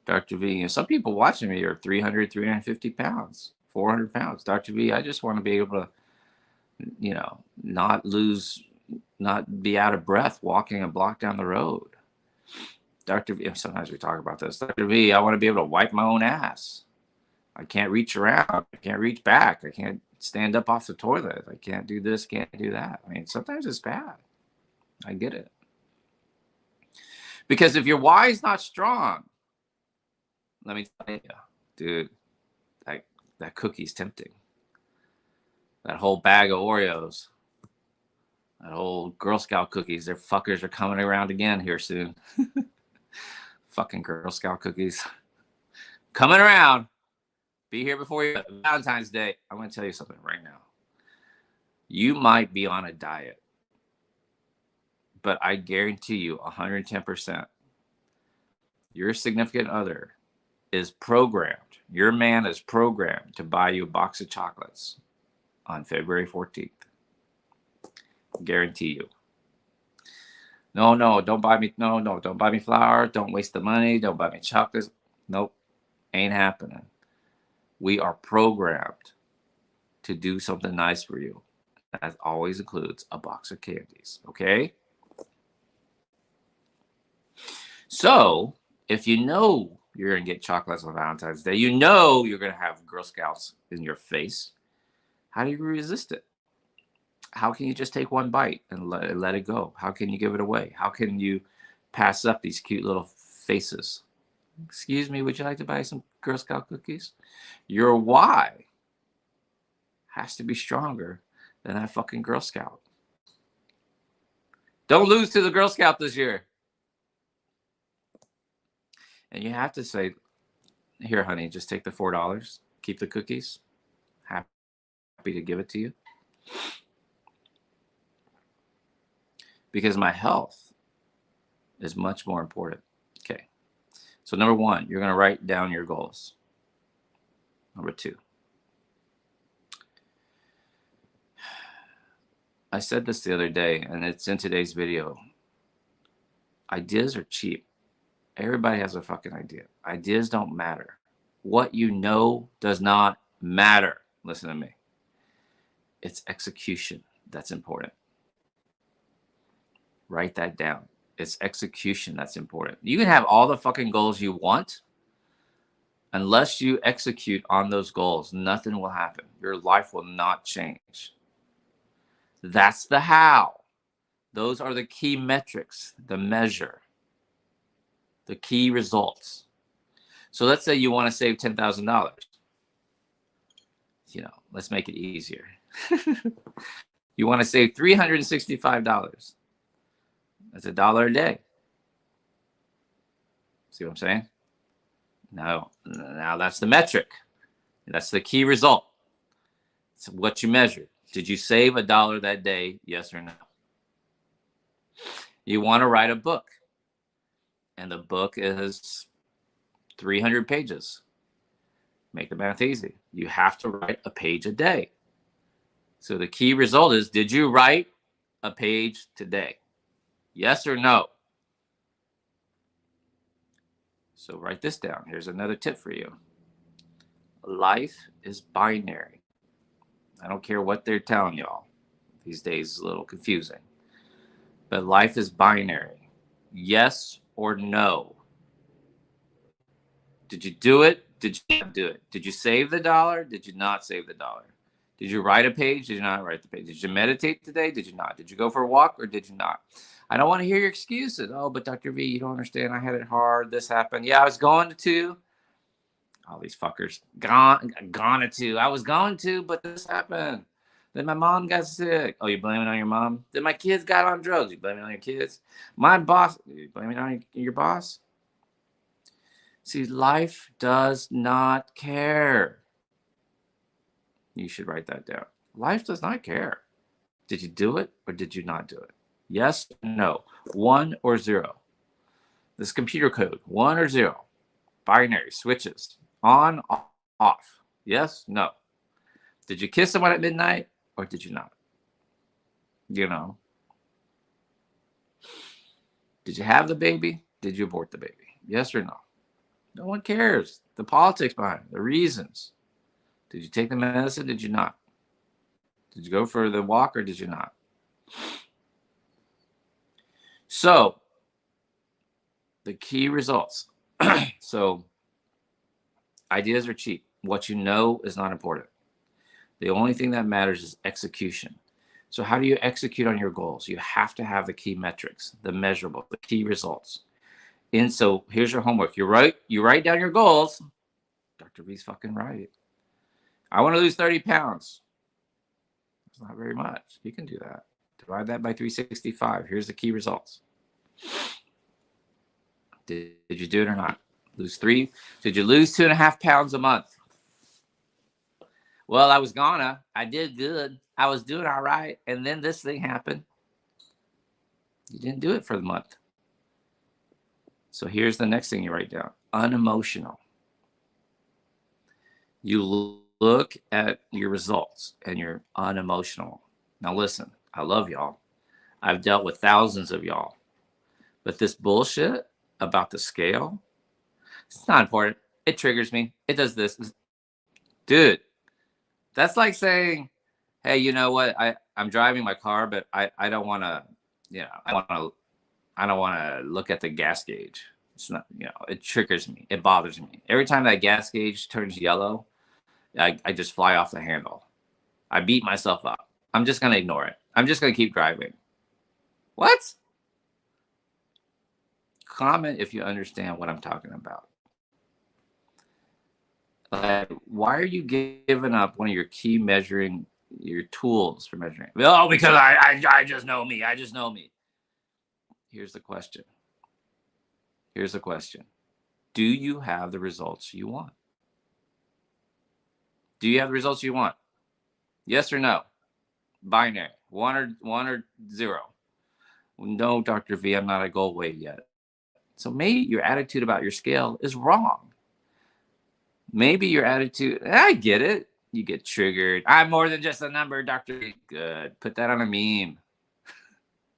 [SPEAKER 1] Dr. V, some people watching me are 300, 350 pounds, 400 pounds. Dr. V, I just want to be able to, not not be out of breath walking a block down the road. Dr. V, sometimes we talk about this. Dr. V, I want to be able to wipe my own ass. I can't reach around. I can't reach back. I can't stand up off the toilet. I can't do this, can't do that. I mean, sometimes it's bad. I get it. Because if your why is not strong, let me tell you, dude, that cookie's tempting. That whole bag of Oreos, that whole Girl Scout cookies, their fuckers are coming around again here soon. Fucking Girl Scout cookies. Coming around. Be here before you Valentine's Day. I'm going to tell you something right now. You might be on a diet, but I guarantee you 110%, your significant other is programmed. Your man is programmed to buy you a box of chocolates on February 14th. Guarantee you. No, don't buy me. No, don't buy me flour. Don't waste the money. Don't buy me chocolates. Nope. Ain't happening. We are programmed to do something nice for you. That always includes a box of candies. Okay? So, if you know you're going to get chocolates on Valentine's Day, you know you're going to have Girl Scouts in your face, how do you resist it? How can you just take one bite and let it go? How can you give it away? How can you pass up these cute little faces? Excuse me, would you like to buy some Girl Scout cookies? Your why has to be stronger than that fucking Girl Scout. Don't lose to the Girl Scout this year. And you have to say, here, honey, just take the $4. Keep the cookies. Happy to give it to you. Because my health is much more important. Okay. So number one, you're going to write down your goals. Number two, I said this the other day, and it's in today's video. Ideas are cheap. Everybody has a fucking idea. Ideas don't matter. What you know does not matter. Listen to me. It's execution that's important. Write that down. It's execution that's important. You can have all the fucking goals you want. Unless you execute on those goals, nothing will happen. Your life will not change. That's the how. Those are the key metrics, the measure, the key results. So let's say you want to save $10,000. Let's make it easier. You want to save $365. That's $1 a day. See what I'm saying? Now that's the metric. That's the key result. It's what you measure. Did you save $1 that day? Yes or no? You want to write a book, and the book is 300 pages. Make the math easy. You have to write a page a day. So the key result is, did you write a page today? Yes or no? So write this down. Here's another tip for you. Life is binary. I don't care what they're telling y'all. These days it's a little confusing. But life is binary. Yes or no. Did you do it? Did you not do it? Did you save the dollar? Did you not save the dollar? Did you write a page? Did you not write the page? Did you meditate today? Did you not? Did you go for a walk or did you not? I don't want to hear your excuses. Oh, but Dr. V, you don't understand. I had it hard. This happened. Yeah, I was going to. All these fuckers. Gone to. I was going to, but this happened. Then my mom got sick. Oh, you blaming on your mom? Then my kids got on drugs. You blaming on your kids? My boss. You blaming on your boss? See, life does not care. You should write that down. Life does not care. Did you do it or did you not do it? Yes, no, 1 or 0. This computer code, 1 or 0. Binary switches, on, off. Yes, no. Did you kiss someone at midnight or did you not? Did you have the baby? Did you abort the baby? Yes or no? No one cares. The politics behind it, the reasons. Did you take the medicine? Did you not? Did you go for the walk or did you not? So, the key results. So, ideas are cheap. What you know is not important. The only thing that matters is execution. So, how do you execute on your goals? You have to have the key metrics, the measurable, the key results. And so, here's your homework. You write down your goals. Dr. V's fucking right. I want to lose 30 pounds. It's not very much. You can do that. Divide that by 365. Here's the key results. Did you do it or not? Lose 3? Did you lose 2.5 pounds a month? Well, I was gonna. I did good. I was doing all right. And then this thing happened. You didn't do it for the month. So here's the next thing you write down. Unemotional. You look at your results and you're unemotional. Now listen, I love y'all. I've dealt with thousands of y'all. But this bullshit about the scale, it's not important. It triggers me. It does this. Dude, that's like saying, hey, you know what? I'm driving my car, but I don't want to, I don't want to look at the gas gauge. It's not, it triggers me. It bothers me. Every time that gas gauge turns yellow, I just fly off the handle. I beat myself up. I'm just going to ignore it. I'm just going to keep driving. What? Comment if you understand what I'm talking about. Why are you giving up one of your key measuring, your tools for measuring? Oh, because I just know me. I just know me. Here's the question. Do you have the results you want? Do you have the results you want? Yes or no? Binary. One or zero. No, Dr. V, I'm not a goal weight yet. So maybe your attitude about your scale is wrong. Maybe your attitude, I get it. You get triggered. I'm more than just a number, Dr. V. Good. Put that on a meme.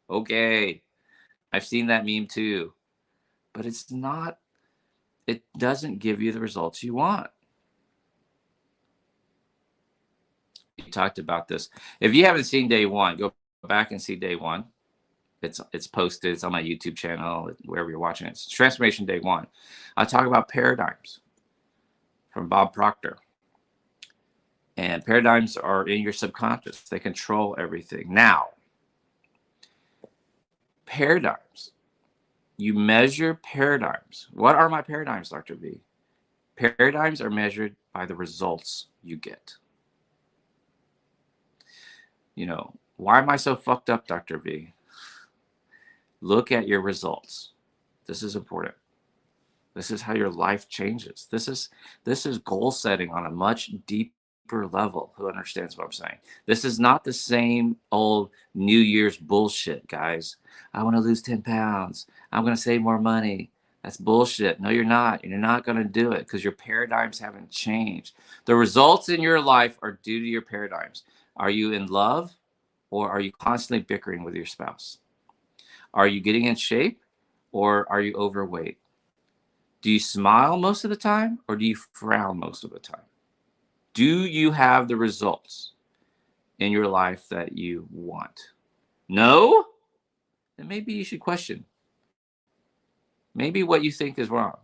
[SPEAKER 1] Okay. I've seen that meme too. But it doesn't give you the results you want. You talked about this. If you haven't seen day one, go back and see day one. It's posted. It's on my YouTube channel, wherever you're watching it. It's Transformation Day 1. I talk about paradigms from Bob Proctor. And paradigms are in your subconscious. They control everything. Now, paradigms. You measure paradigms. What are my paradigms, Dr. V? Paradigms are measured by the results you get. Why am I so fucked up, Dr. V? Look at your results. This is important. This is how your life changes. This is goal setting on a much deeper level. Who understands what I'm saying? This is not the same old New Year's bullshit, guys. I want to lose 10 pounds. I'm going to save more money. That's bullshit. No, you're not. You're not going to do it because your paradigms haven't changed. The results in your life are due to your paradigms. Are you in love or are you constantly bickering with your spouse? Are you getting in shape or are you overweight? Do you smile most of the time or do you frown most of the time? Do you have the results in your life that you want? No? Then maybe you should question. Maybe what you think is wrong.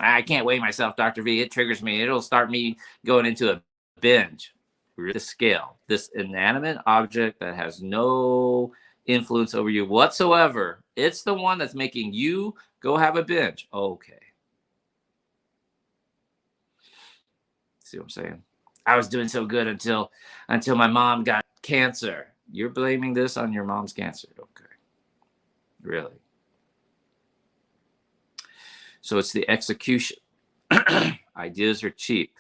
[SPEAKER 1] I can't weigh myself, Dr. V. It triggers me. It'll start me going into a binge. The scale, this inanimate object that has no influence over you whatsoever. It's the one that's making you go have a binge. Okay. See what I'm saying? I was doing so good until my mom got cancer. You're blaming this on your mom's cancer. Okay. Really? So it's the execution. Ideas are cheap.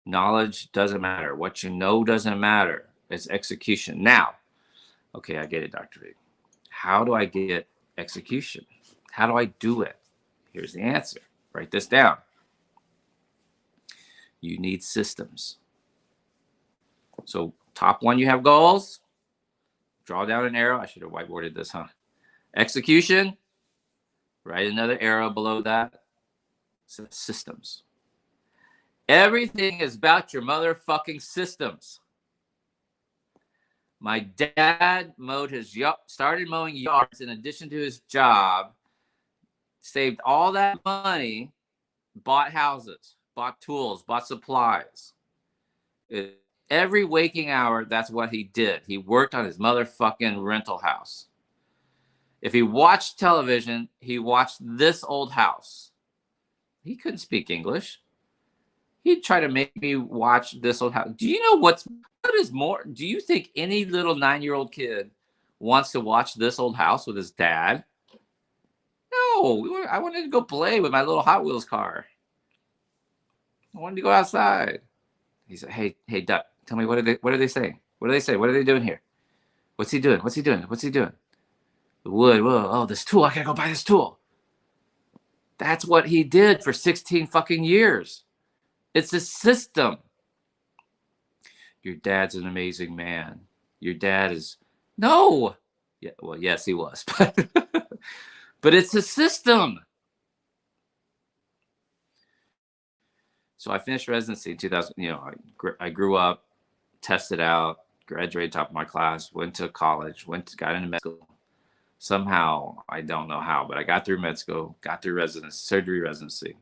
[SPEAKER 1] Knowledge doesn't matter. What you know doesn't matter. It's execution. Now, okay, I get it, Dr. V. How do I get execution? How do I do it? Here's the answer. Write this down. You need systems. So top one, you have goals. Draw down an arrow. I should have whiteboarded this, huh? Execution. Right, another arrow below that. Systems. Everything is about your motherfucking systems. My dad started mowing yards in addition to his job, saved all that money, bought houses, bought tools, bought supplies. Every waking hour, that's what he did. He worked on his motherfucking rental house. If he watched television, he watched This Old House. He couldn't speak English. He'd try to make me watch This Old House. Do you know what is more? Do you think any little 9-year-old kid wants to watch This Old House with his dad? No, I wanted to go play with my little Hot Wheels car. I wanted to go outside. He said, "Hey, Duck, tell me what are they saying? What do they say? What are they doing here? What's he doing? What's he doing? What's he doing? The wood. Whoa, oh, this tool. I gotta go buy this tool." That's what he did for 16 fucking years. It's a system. Your dad's an amazing man. Your dad is no. Yeah, well, yes, he was, but it's a system. So I finished residency in 2000. I grew up, tested out, graduated top of my class, went to college, got into med school. Somehow, I don't know how, but I got through med school, got through surgery residency.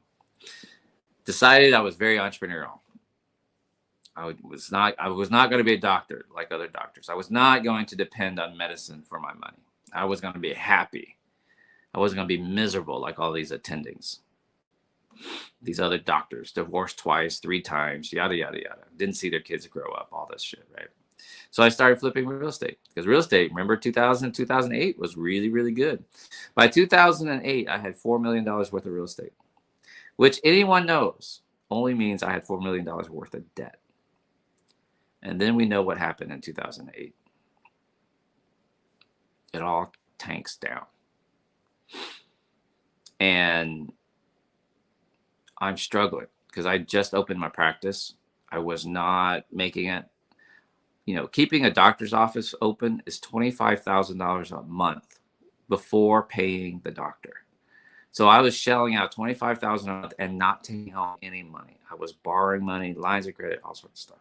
[SPEAKER 1] Decided I was very entrepreneurial. I was not going to be a doctor like other doctors. I was not going to depend on medicine for my money. I was going to be happy. I wasn't going to be miserable like all these attendings. These other doctors, divorced twice, 3 times, yada, yada, yada. Didn't see their kids grow up, all this shit, right? So I started flipping real estate because real estate, remember 2000, 2008 was really, really good. By 2008, I had $4 million worth of real estate, which anyone knows only means I had $4 million worth of debt. And then we know what happened in 2008. It all tanks down. And I'm struggling because I just opened my practice. I was not making it. Keeping a doctor's office open is $25,000 a month before paying the doctor. So I was shelling out $25,000 a month and not taking home any money. I was borrowing money, lines of credit, all sorts of stuff.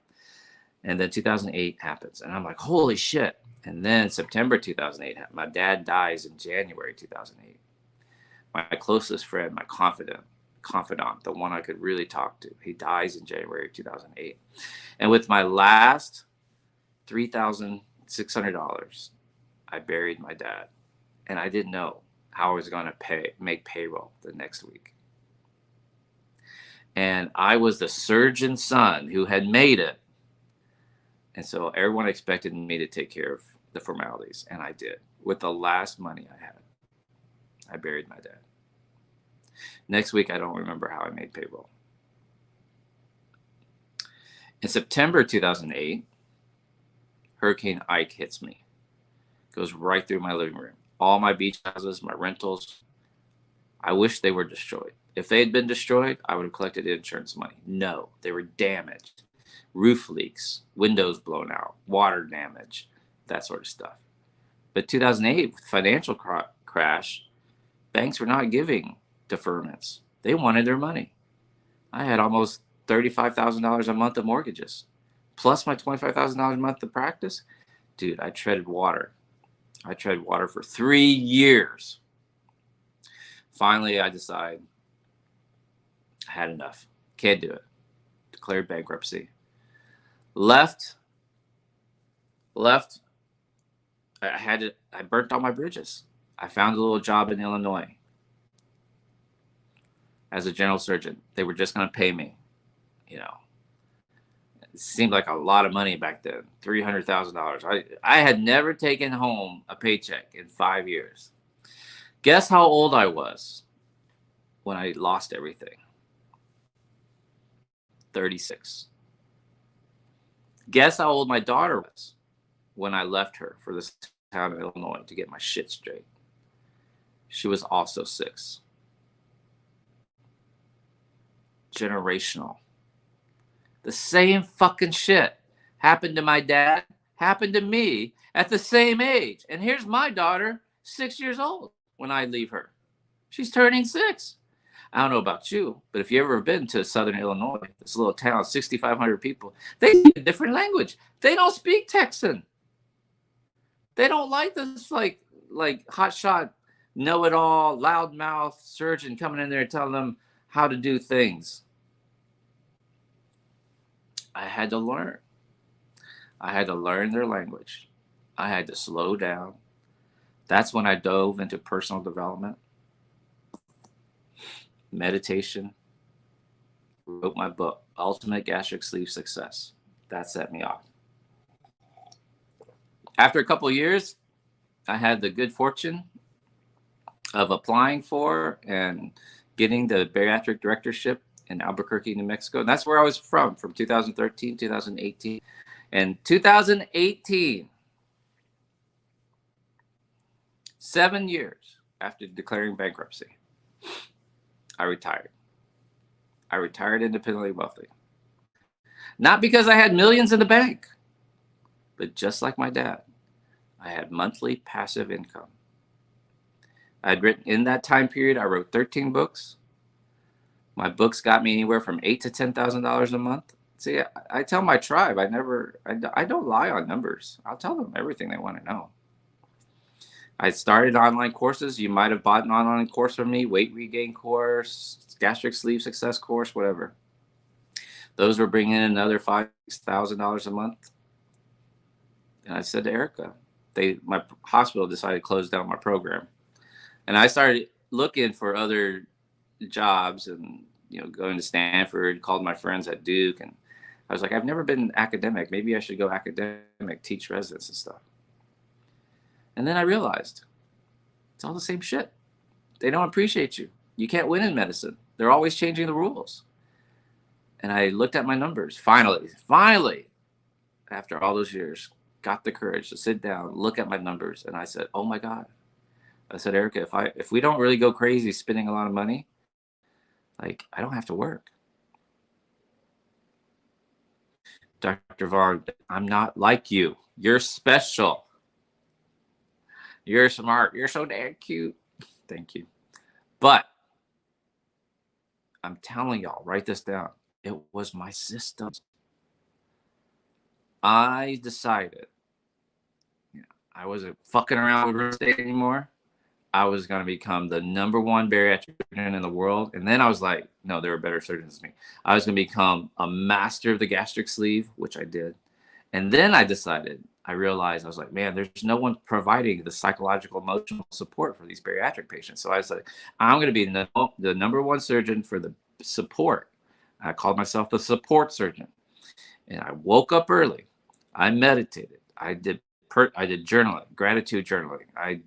[SPEAKER 1] And then 2008 happens, and I'm like, holy shit. And then September 2008, my dad dies in January 2008. My closest friend, my confidant, the one I could really talk to, he dies in January 2008. And with my last $3,600, I buried my dad. And I didn't know how I was going to make payroll the next week. And I was the surgeon's son who had made it. And so everyone expected me to take care of the formalities. And I did. With the last money I had, I buried my dad. Next week, I don't remember how I made payroll. In September 2008, Hurricane Ike hits me. Goes right through my living room. All my beach houses, my rentals, I wish they were destroyed. If they had been destroyed, I would have collected insurance money. No, they were damaged. Roof leaks, windows blown out, water damage, that sort of stuff. But 2008, with financial crash, banks were not giving deferments. They wanted their money. I had almost $35,000 a month of mortgages, plus my $25,000 a month of practice. Dude, I treaded water. I treaded water for 3 years. Finally, I decided I had enough. Can't do it. Declared bankruptcy. Left. I burnt all my bridges. I found a little job in Illinois as a general surgeon. They were just going to pay me, It seemed like a lot of money back then, $300,000. I had never taken home a paycheck in 5 years. Guess how old I was when I lost everything? 36. Guess how old my daughter was when I left her for this town in Illinois to get my shit straight? She was also 6. Generational. The same fucking shit happened to my dad, happened to me at the same age. And here's my daughter, 6 years old when I leave her. She's turning 6. I don't know about you, but if you ever been to Southern Illinois, this little town, 6,500 people, they speak a different language. They don't speak Texan. They don't like this like hotshot, know-it-all, loudmouth surgeon coming in there telling them how to do things. I had to learn. I had to learn their language. I had to slow down. That's when I dove into personal development, meditation, wrote my book, Ultimate Gastric Sleeve Success. That set me off. After a couple of years, I had the good fortune of applying for and getting the bariatric directorship in Albuquerque, New Mexico. And that's where I was from 2013, 2018. And 2018, 7 years after declaring bankruptcy, I retired. I retired independently wealthy. Not because I had millions in the bank, but just like my dad, I had monthly passive income. I had written, in that time period, I wrote 13 books. My books got me anywhere from $8,000 to $10,000 a month. See, I tell my tribe, I don't lie on numbers. I'll tell them everything they want to know. I started online courses. You might have bought an online course from me, weight regain course, gastric sleeve success course, whatever. Those were bringing in another $5,000 a month. And I said to Erica, my hospital decided to close down my program. And I started looking for other jobs and, going to Stanford, called my friends at Duke. And I was like, I've never been academic. Maybe I should go academic, teach residents and stuff. And then I realized it's all the same shit. They don't appreciate you. You can't win in medicine. They're always changing the rules. And I looked at my numbers. Finally, after all those years, got the courage to sit down, look at my numbers. And I said, oh my God. I said, Erica, if we don't really go crazy spending a lot of money, I don't have to work. Dr. Vaughn, I'm not like you. You're special. You're smart. You're so damn cute. Thank you. But I'm telling y'all, write this down. It was my systems. I decided, I wasn't fucking around with real estate anymore. I was going to become the #1 bariatric surgeon in the world. And then I was like, no, there were better surgeons than me. I was going to become a master of the gastric sleeve, which I did. And then I realized, I was like, man, there's no one providing the psychological, emotional support for these bariatric patients. So I was like, I'm going to be the #1 surgeon for the support. I called myself the support surgeon. And I woke up early. I meditated. I did journaling, gratitude journaling. I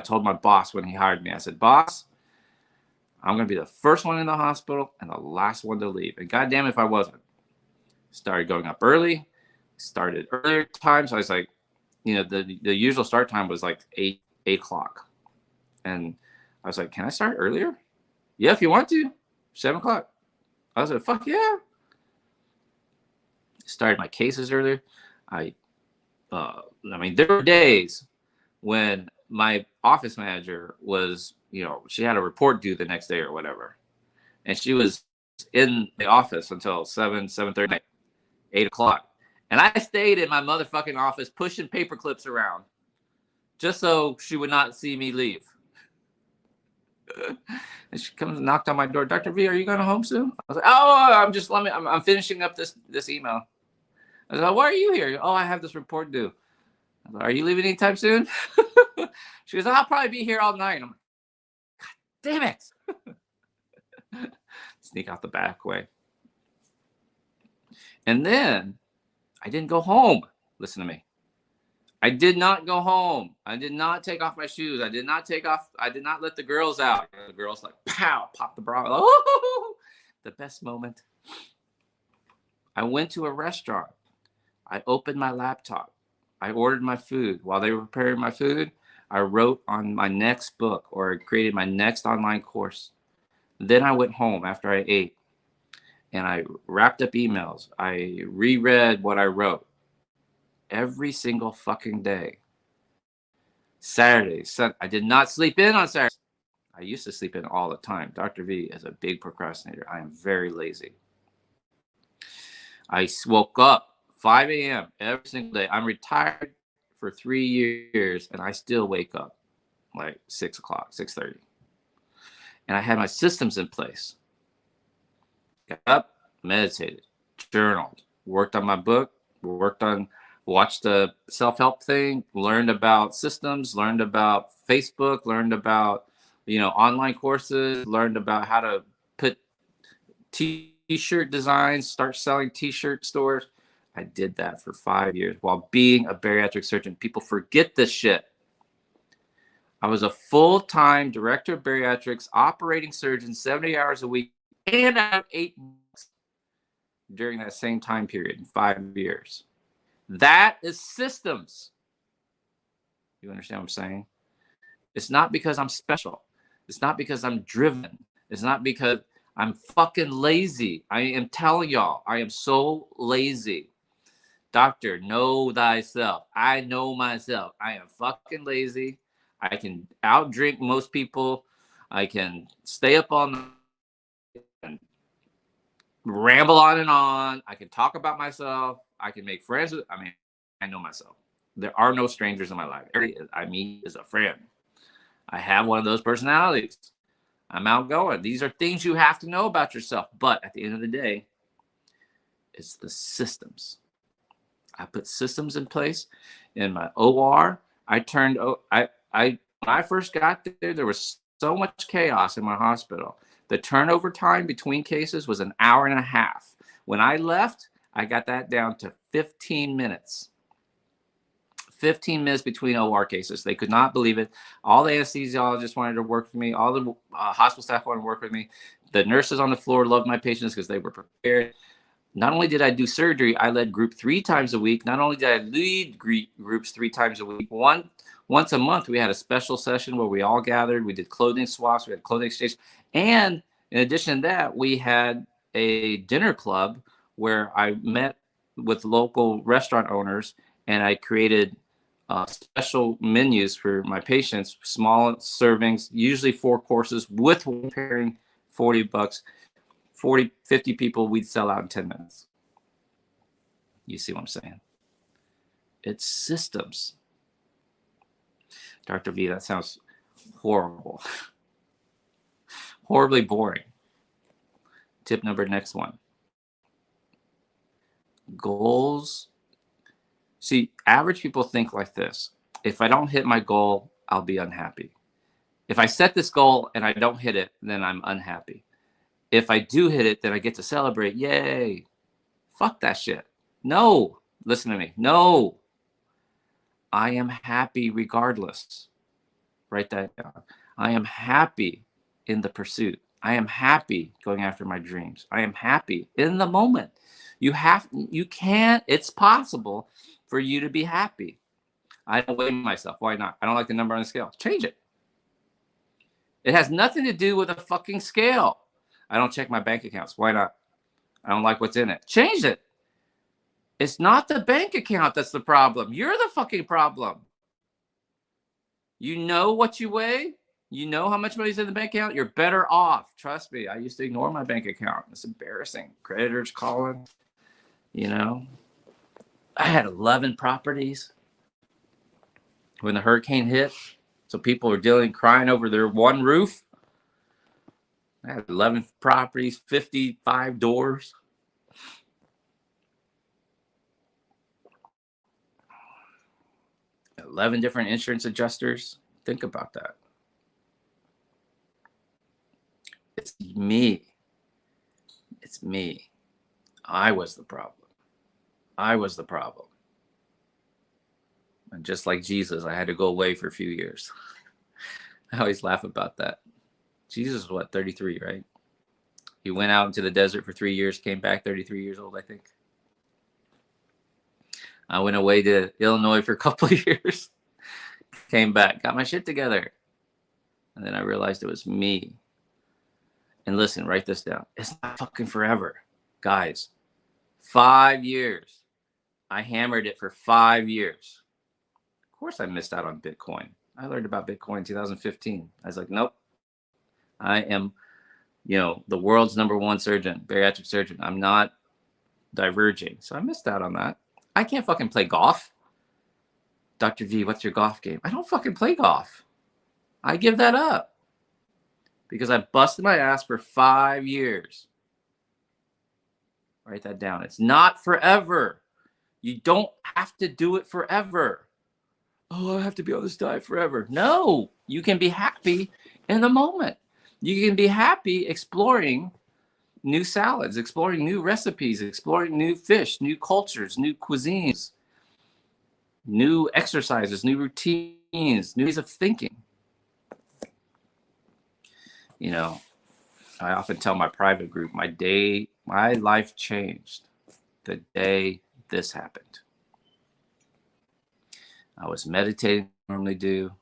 [SPEAKER 1] told my boss when he hired me, I said, boss, I'm going to be the first one in the hospital and the last one to leave. And goddamn if I wasn't. Started going up early, started earlier times. I was like, the usual start time was like 8 o'clock. And I was like, can I start earlier? Yeah, if you want to. 7 o'clock. I was like, fuck yeah. Started my cases earlier. There were days when my office manager was, she had a report due the next day or whatever. And she was in the office until 7:30, 8 o'clock. And I stayed in my motherfucking office pushing paper clips around just so she would not see me leave. And she comes and knocked on my door. Dr. V, are you going home soon? I was like, oh, I'm finishing up this email. I was like, why are you here? Oh, I have this report due. I was like, are you leaving anytime soon? She goes, I'll probably be here all night. I'm like, God damn it. Sneak out the back way. And then I didn't go home. Listen to me. I did not go home. I did not take off my shoes. I did not let the girls out. The girls pow, pop the bra. Oh, the best moment. I went to a restaurant. I opened my laptop. I ordered my food. While they were preparing my food, I wrote on my next book or created my next online course. Then I went home after I ate and I wrapped up emails. I reread what I wrote every single fucking day. Saturday, I did not sleep in on Saturday. I used to sleep in all the time. Dr. V is a big procrastinator. I am very lazy. I woke up 5 a.m. every single day. I'm retired for 3 years, and I still wake up like 6 o'clock, 6:30. And I had my systems in place. Got up, meditated, journaled, worked on my book, watched the self-help thing, learned about systems, learned about Facebook, learned about, online courses, learned about how to put t-shirt designs, start selling t-shirt stores. I did that for 5 years while being a bariatric surgeon. People forget this shit. I was a full-time director of bariatrics, operating surgeon, 70 hours a week, and I have 8 months during that same time period, 5 years. That is systems. You understand what I'm saying? It's not because I'm special. It's not because I'm driven. It's not because I'm fucking lazy. I am telling y'all, I am so lazy. Doctor, know thyself. I know myself. I am fucking lazy. I can outdrink most people. I can stay up all night and ramble on and on. I can talk about myself. I can make friends with, I know myself. There are no strangers in my life. Everybody I meet is a friend. I have one of those personalities. I'm outgoing. These are things you have to know about yourself. But at the end of the day, it's the systems. I put systems in place in my OR. When I first got there was so much chaos in my hospital. The turnover time between cases was an hour and a half. When I left, I got that down to 15 minutes. 15 minutes between OR cases. They could not believe it. All the anesthesiologists wanted to work with me. All the hospital staff wanted to work with me. The nurses on the floor loved my patients because they were prepared. Not only did I do surgery, I led group 3 times a week. Not only did I lead groups 3 times a week, once a month, we had a special session where we all gathered. We did clothing swaps. We had clothing exchange. And in addition to that, we had a dinner club where I met with local restaurant owners, and I created special menus for my patients, small servings, usually 4 courses with one pairing, $40. 40, 50 people, we'd sell out in 10 minutes. You see what I'm saying? It's systems. Dr. V, that sounds horrible. Horribly boring. Tip number, next one. Goals. See, average people think like this. If I don't hit my goal, I'll be unhappy. If I set this goal and I don't hit it, then I'm unhappy. If I do hit it, then I get to celebrate. Yay. Fuck that shit. No. Listen to me. No. I am happy regardless. Write that down. I am happy in the pursuit. I am happy going after my dreams. I am happy in the moment. You can't, it's possible for you to be happy. I don't weigh myself. Why not? I don't like the number on the scale. Change it. It has nothing to do with a fucking scale. I don't check my bank accounts. Why not? I don't like what's in it. Change it. It's not the bank account that's the problem. You're the fucking problem. You know what you weigh? You know how much money's in the bank account? You're better off. Trust me. I used to ignore my bank account. It's embarrassing. Creditors calling. I had 11 properties when the hurricane hit. So people were crying over their one roof. I had 11 properties, 55 doors. $11 different insurance adjusters. Think about that. It's me. It's me. I was the problem. I was the problem. And just like Jesus, I had to go away for a few years. I always laugh about that. Jesus was what, 33, right? He went out into the desert for 3 years, came back 33 years old, I think. I went away to Illinois for a couple of years, came back, got my shit together. And then I realized it was me. And listen, write this down. It's not fucking forever. Guys, 5 years. I hammered it for 5 years. Of course I missed out on Bitcoin. I learned about Bitcoin in 2015. I was like, nope, I am, the world's number one surgeon, bariatric surgeon. I'm not diverging. So I missed out on that. I can't fucking play golf. Dr. V, what's your golf game? I don't fucking play golf. I give that up because I busted my ass for 5 years. Write that down. It's not forever. You don't have to do it forever. Oh, I have to be on this diet forever. No, you can be happy in the moment. You can be happy exploring new salads, exploring new recipes, exploring new fish, new cultures, new cuisines, new exercises, new routines, new ways of thinking. I often tell my private group, my life changed the day this happened. I was meditating, normally do.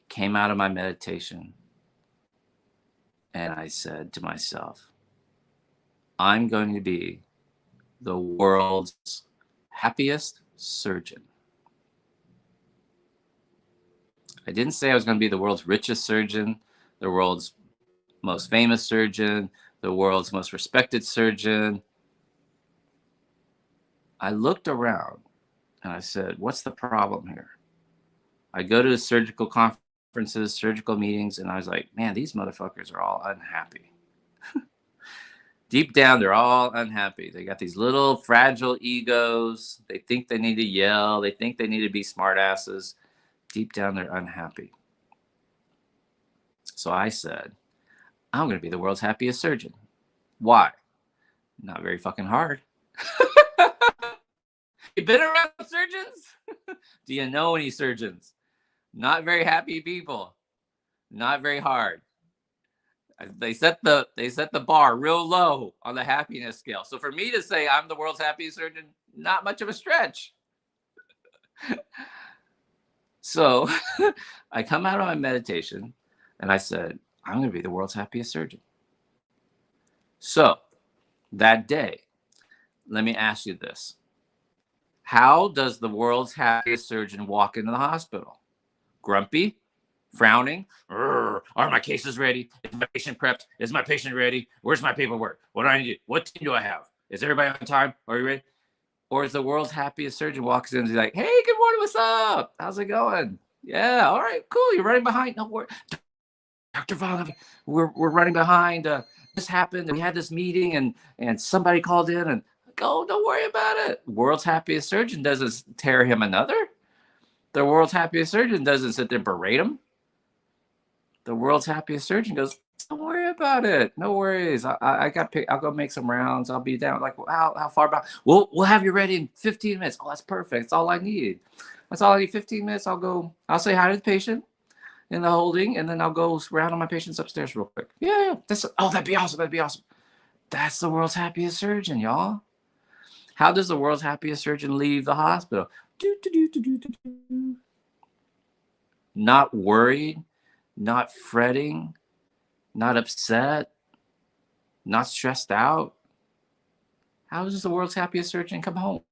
[SPEAKER 1] Came out of my meditation and I said to myself, I'm going to be the world's happiest surgeon. I didn't say I was going to be the world's richest surgeon, the world's most famous surgeon, the world's most respected surgeon. I looked around and I said, what's the problem here? I go to surgical conferences, surgical meetings, and I was like, man, these motherfuckers are all unhappy. Deep down, they're all unhappy. They got these little fragile egos. They think they need to yell. They think they need to be smartasses. Deep down, they're unhappy. So I said, I'm going to be the world's happiest surgeon. Why? Not very fucking hard. You been around surgeons? Do you know any surgeons? Not very happy people. Not very hard. They set the bar real low on the happiness scale. So for me to say I'm the world's happiest surgeon, not much of a stretch. So I come out of my meditation and I said, I'm going to be the world's happiest surgeon. So that day, let me ask you this. How does the world's happiest surgeon walk into the hospital? Grumpy? Frowning? Are my cases ready? Is my patient prepped? Is my patient ready? Where's my paperwork? What do I need? What team do I have? Is everybody on time? Are you ready? Or is the world's happiest surgeon walks in and he's like, hey, good morning, what's up? How's it going? Yeah, all right, cool. You're running behind. No worry. Dr. Vaughn, we're running behind. This happened. And we had this meeting and somebody called in and go, don't worry about it. World's happiest surgeon doesn't tear him another. The world's happiest surgeon doesn't sit there and berate him. The world's happiest surgeon goes, don't worry about it. No worries. I got picked. I'll go make some rounds. I'll be down. Like, how far back? We'll have you ready in 15 minutes. Oh, that's perfect. That's all I need. That's all I need. 15 minutes. I'll say hi to the patient in the holding, and then I'll go round on my patients upstairs real quick. Yeah. That'd be awesome. That'd be awesome. That's the world's happiest surgeon, y'all. How does the world's happiest surgeon leave the hospital? Not worried, not fretting, not upset, not stressed out. How does the world's happiest surgeon come home?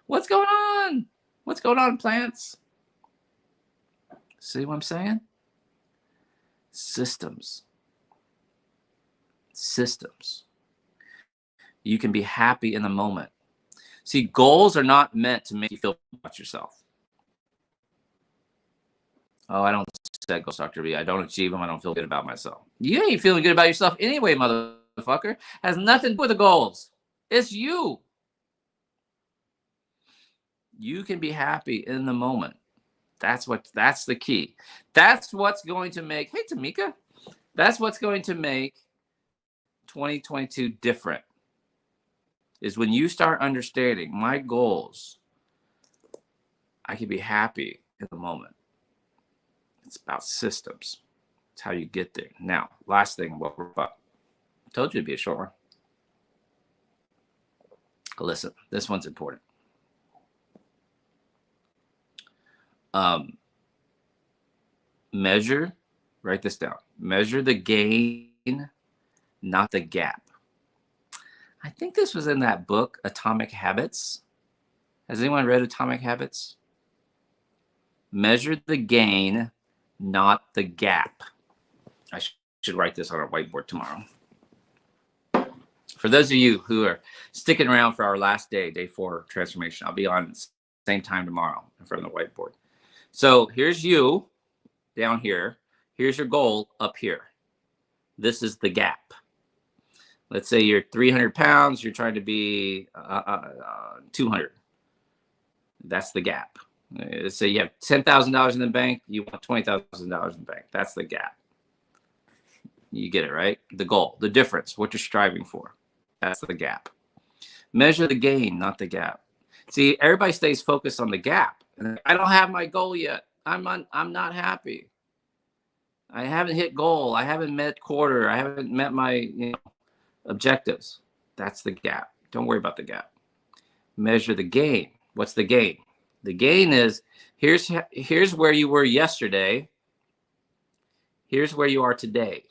[SPEAKER 1] What's going on? What's going on, plants? See what I'm saying? Systems. You can be happy in the moment. See, goals are not meant to make you feel about yourself. Oh, I don't set goals, Dr. B. I don't achieve them. I don't feel good about myself. You ain't feeling good about yourself anyway, motherfucker. Has nothing to do with the goals. It's you. You can be happy in the moment. That's the key. That's what's going to make, hey, Tamika, that's what's going to make 2022 different. Is when you start understanding my goals, I can be happy in the moment. It's about systems. It's how you get there. Now, last thing, what we're about. I told you it'd be a short one. Listen, this one's important. Measure, write this down. Measure the gain, not the gap. I think this was in that book, Atomic Habits. Has anyone read Atomic Habits? Measure the gain, not the gap. I should write this on our whiteboard tomorrow. For those of you who are sticking around for our last day, day 4 transformation, I'll be on at the same time tomorrow in front of the whiteboard. So here's you down here. Here's your goal up here. This is the gap. Let's say you're 300 pounds. You're trying to be 200. That's the gap. Let's say you have $10,000 in the bank. You want $20,000 in the bank. That's the gap. You get it, right? The goal, the difference, what you're striving for. That's the gap. Measure the gain, not the gap. See, everybody stays focused on the gap. I don't have my goal yet. I'm not happy. I haven't hit goal. I haven't met quarter. I haven't met my objectives. That's the gap. Don't worry about the gap. Measure the gain. What's the gain? The gain is here's where you were yesterday. Here's where you are today.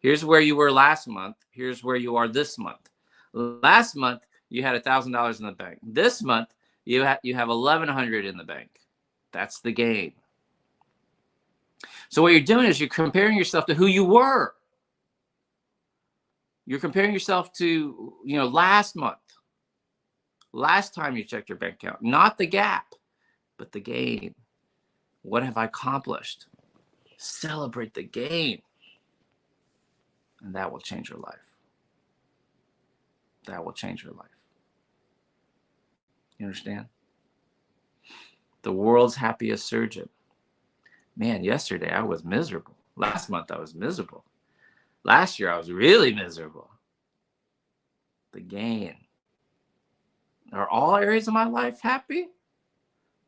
[SPEAKER 1] Here's where you were last month. Here's where you are this month. Last month, you had $1,000 in the bank. This month, you have $1,100 in the bank. That's the gain. So what you're doing is you're comparing yourself to who you were. You're comparing yourself to, last month. Last time you checked your bank account. Not the gap, but the gain. What have I accomplished? Celebrate the gain. And that will change your life. That will change your life. You understand? The world's happiest surgeon. Man, yesterday I was miserable. Last month I was miserable. Last year I was really miserable. The gain. Are all areas of my life happy?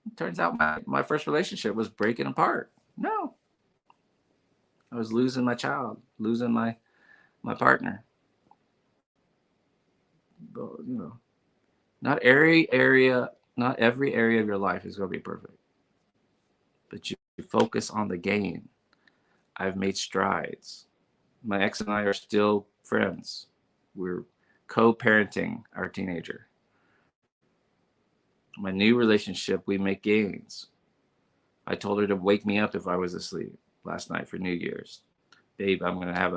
[SPEAKER 1] It turns out my first relationship was breaking apart. No. I was losing my child, losing my partner. But, not every area of your life is going to be perfect. But you focus on the gain. I've made strides. My ex and I are still friends. We're co-parenting our teenager. My new relationship, we make gains. I told her to wake me up if I was asleep last night for New Year's. Babe, I'm going to have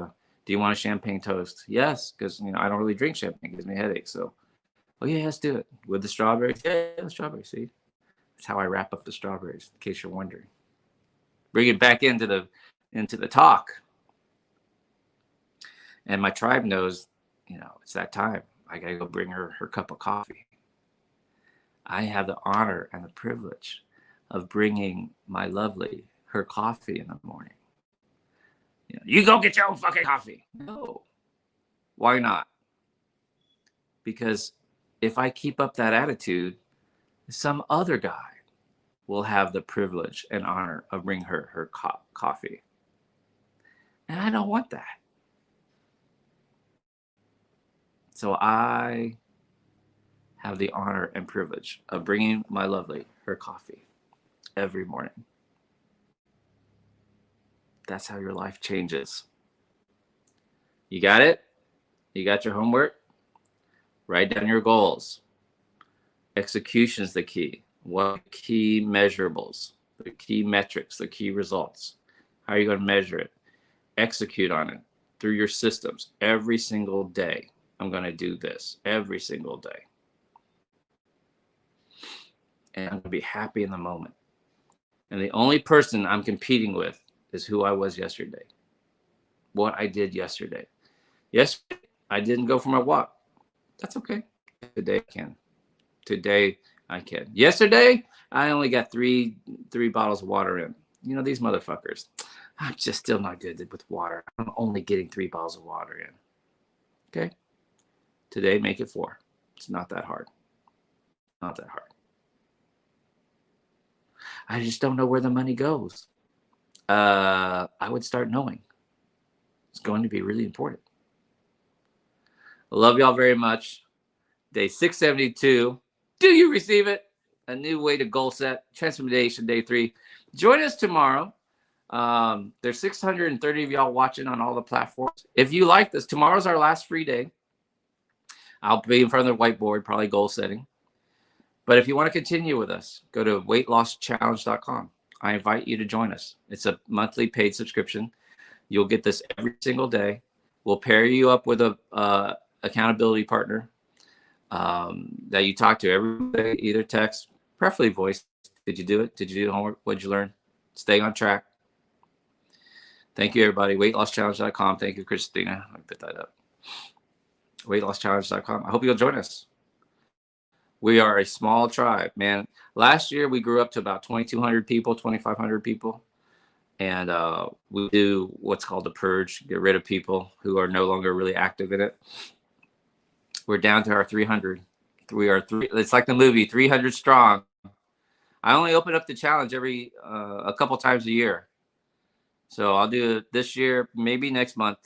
[SPEAKER 1] do you want a champagne toast? Yes, because I don't really drink champagne. It gives me a headache. So, oh yeah, let's do it. With the strawberries? Yeah, the strawberries, see? That's how I wrap up the strawberries, in case you're wondering. Bring it back into the talk. And my tribe knows, it's that time. I got to go bring her cup of coffee. I have the honor and the privilege of bringing my lovely her coffee in the morning. You go get your own fucking coffee. No. Why not? Because if I keep up that attitude, some other guy will have the privilege and honor of bringing her coffee. And I don't want that. So I have the honor and privilege of bringing my lovely her coffee every morning. That's how your life changes. You got it? You got your homework? Write down your goals. Execution is the key. What key measurables? The key metrics, the key results. How are you going to measure it? Execute on it through your systems every single day. I'm going to do this every single day. And I'm going to be happy in the moment. And the only person I'm competing with is who I was yesterday. What I did yesterday. Yesterday, I didn't go for my walk. That's okay. Today I can. Today I can. Yesterday, I only got three bottles of water in. These motherfuckers. I'm just still not good with water. I'm only getting 3 bottles of water in. Okay? Today, make it 4. It's not that hard. Not that hard. I just don't know where the money goes. I would start knowing. It's going to be really important. I love y'all very much. Day 672. Do you receive it? A new way to goal set. Transformation day 3. Join us tomorrow. There's 630 of y'all watching on all the platforms. If you like this, tomorrow's our last free day. I'll be in front of the whiteboard, probably goal setting. But if you want to continue with us, go to weightlosschallenge.com. I invite you to join us. It's a monthly paid subscription. You'll get this every single day. We'll pair you up with a accountability partner that you talk to every day, either text, preferably voice. Did you do it? Did you do the homework? What did you learn? Stay on track. Thank you, everybody. Weightlosschallenge.com. Thank you, Christina. Let me put that up. Weightlosschallenge.com. I hope you'll join us. We are a small tribe, man. Last year, we grew up to about 2,200 people, 2,500 people. And we do what's called the purge, get rid of people who are no longer really active in it. We're down to our 300. We are it's like the movie, 300 strong. I only open up the challenge every a couple times a year. So I'll do it this year, maybe next month.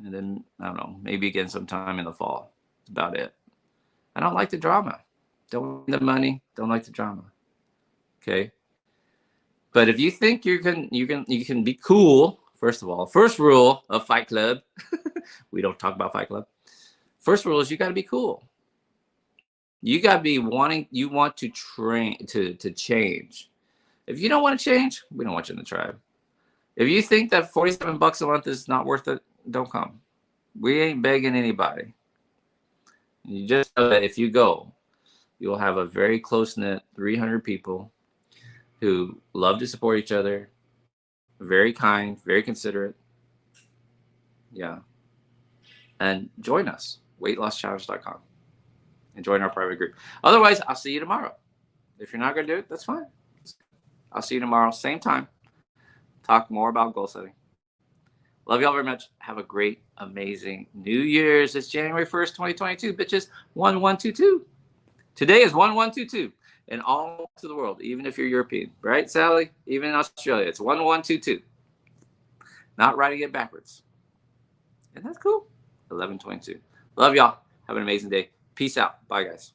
[SPEAKER 1] And then, I don't know, maybe again sometime in the fall. That's about it. I don't like the drama. Don't like the money. Don't like the drama. Okay. But if you think you can be cool, first of all, first rule of Fight Club, we don't talk about Fight Club. First rule is you got to be cool. You got to be you want to train to change. If you don't want to change, we don't want you in the tribe. If you think that $47 a month is not worth it, don't come. We ain't begging anybody. You just know that if you go, you'll have a very close-knit 300 people who love to support each other, very kind, very considerate. Yeah. And join us, weightlosschallenge.com, and join our private group. Otherwise, I'll see you tomorrow. If you're not going to do it, that's fine. I'll see you tomorrow, same time. Talk more about goal setting. Love y'all very much. Have a great, amazing New Year's. It's January 1st, 2022, bitches. 1122. Today is 1122 in all parts of the world, even if you're European. Right, Sally? Even in Australia, it's 1122. Not writing it backwards. And that's cool. 1122. Love y'all. Have an amazing day. Peace out. Bye, guys.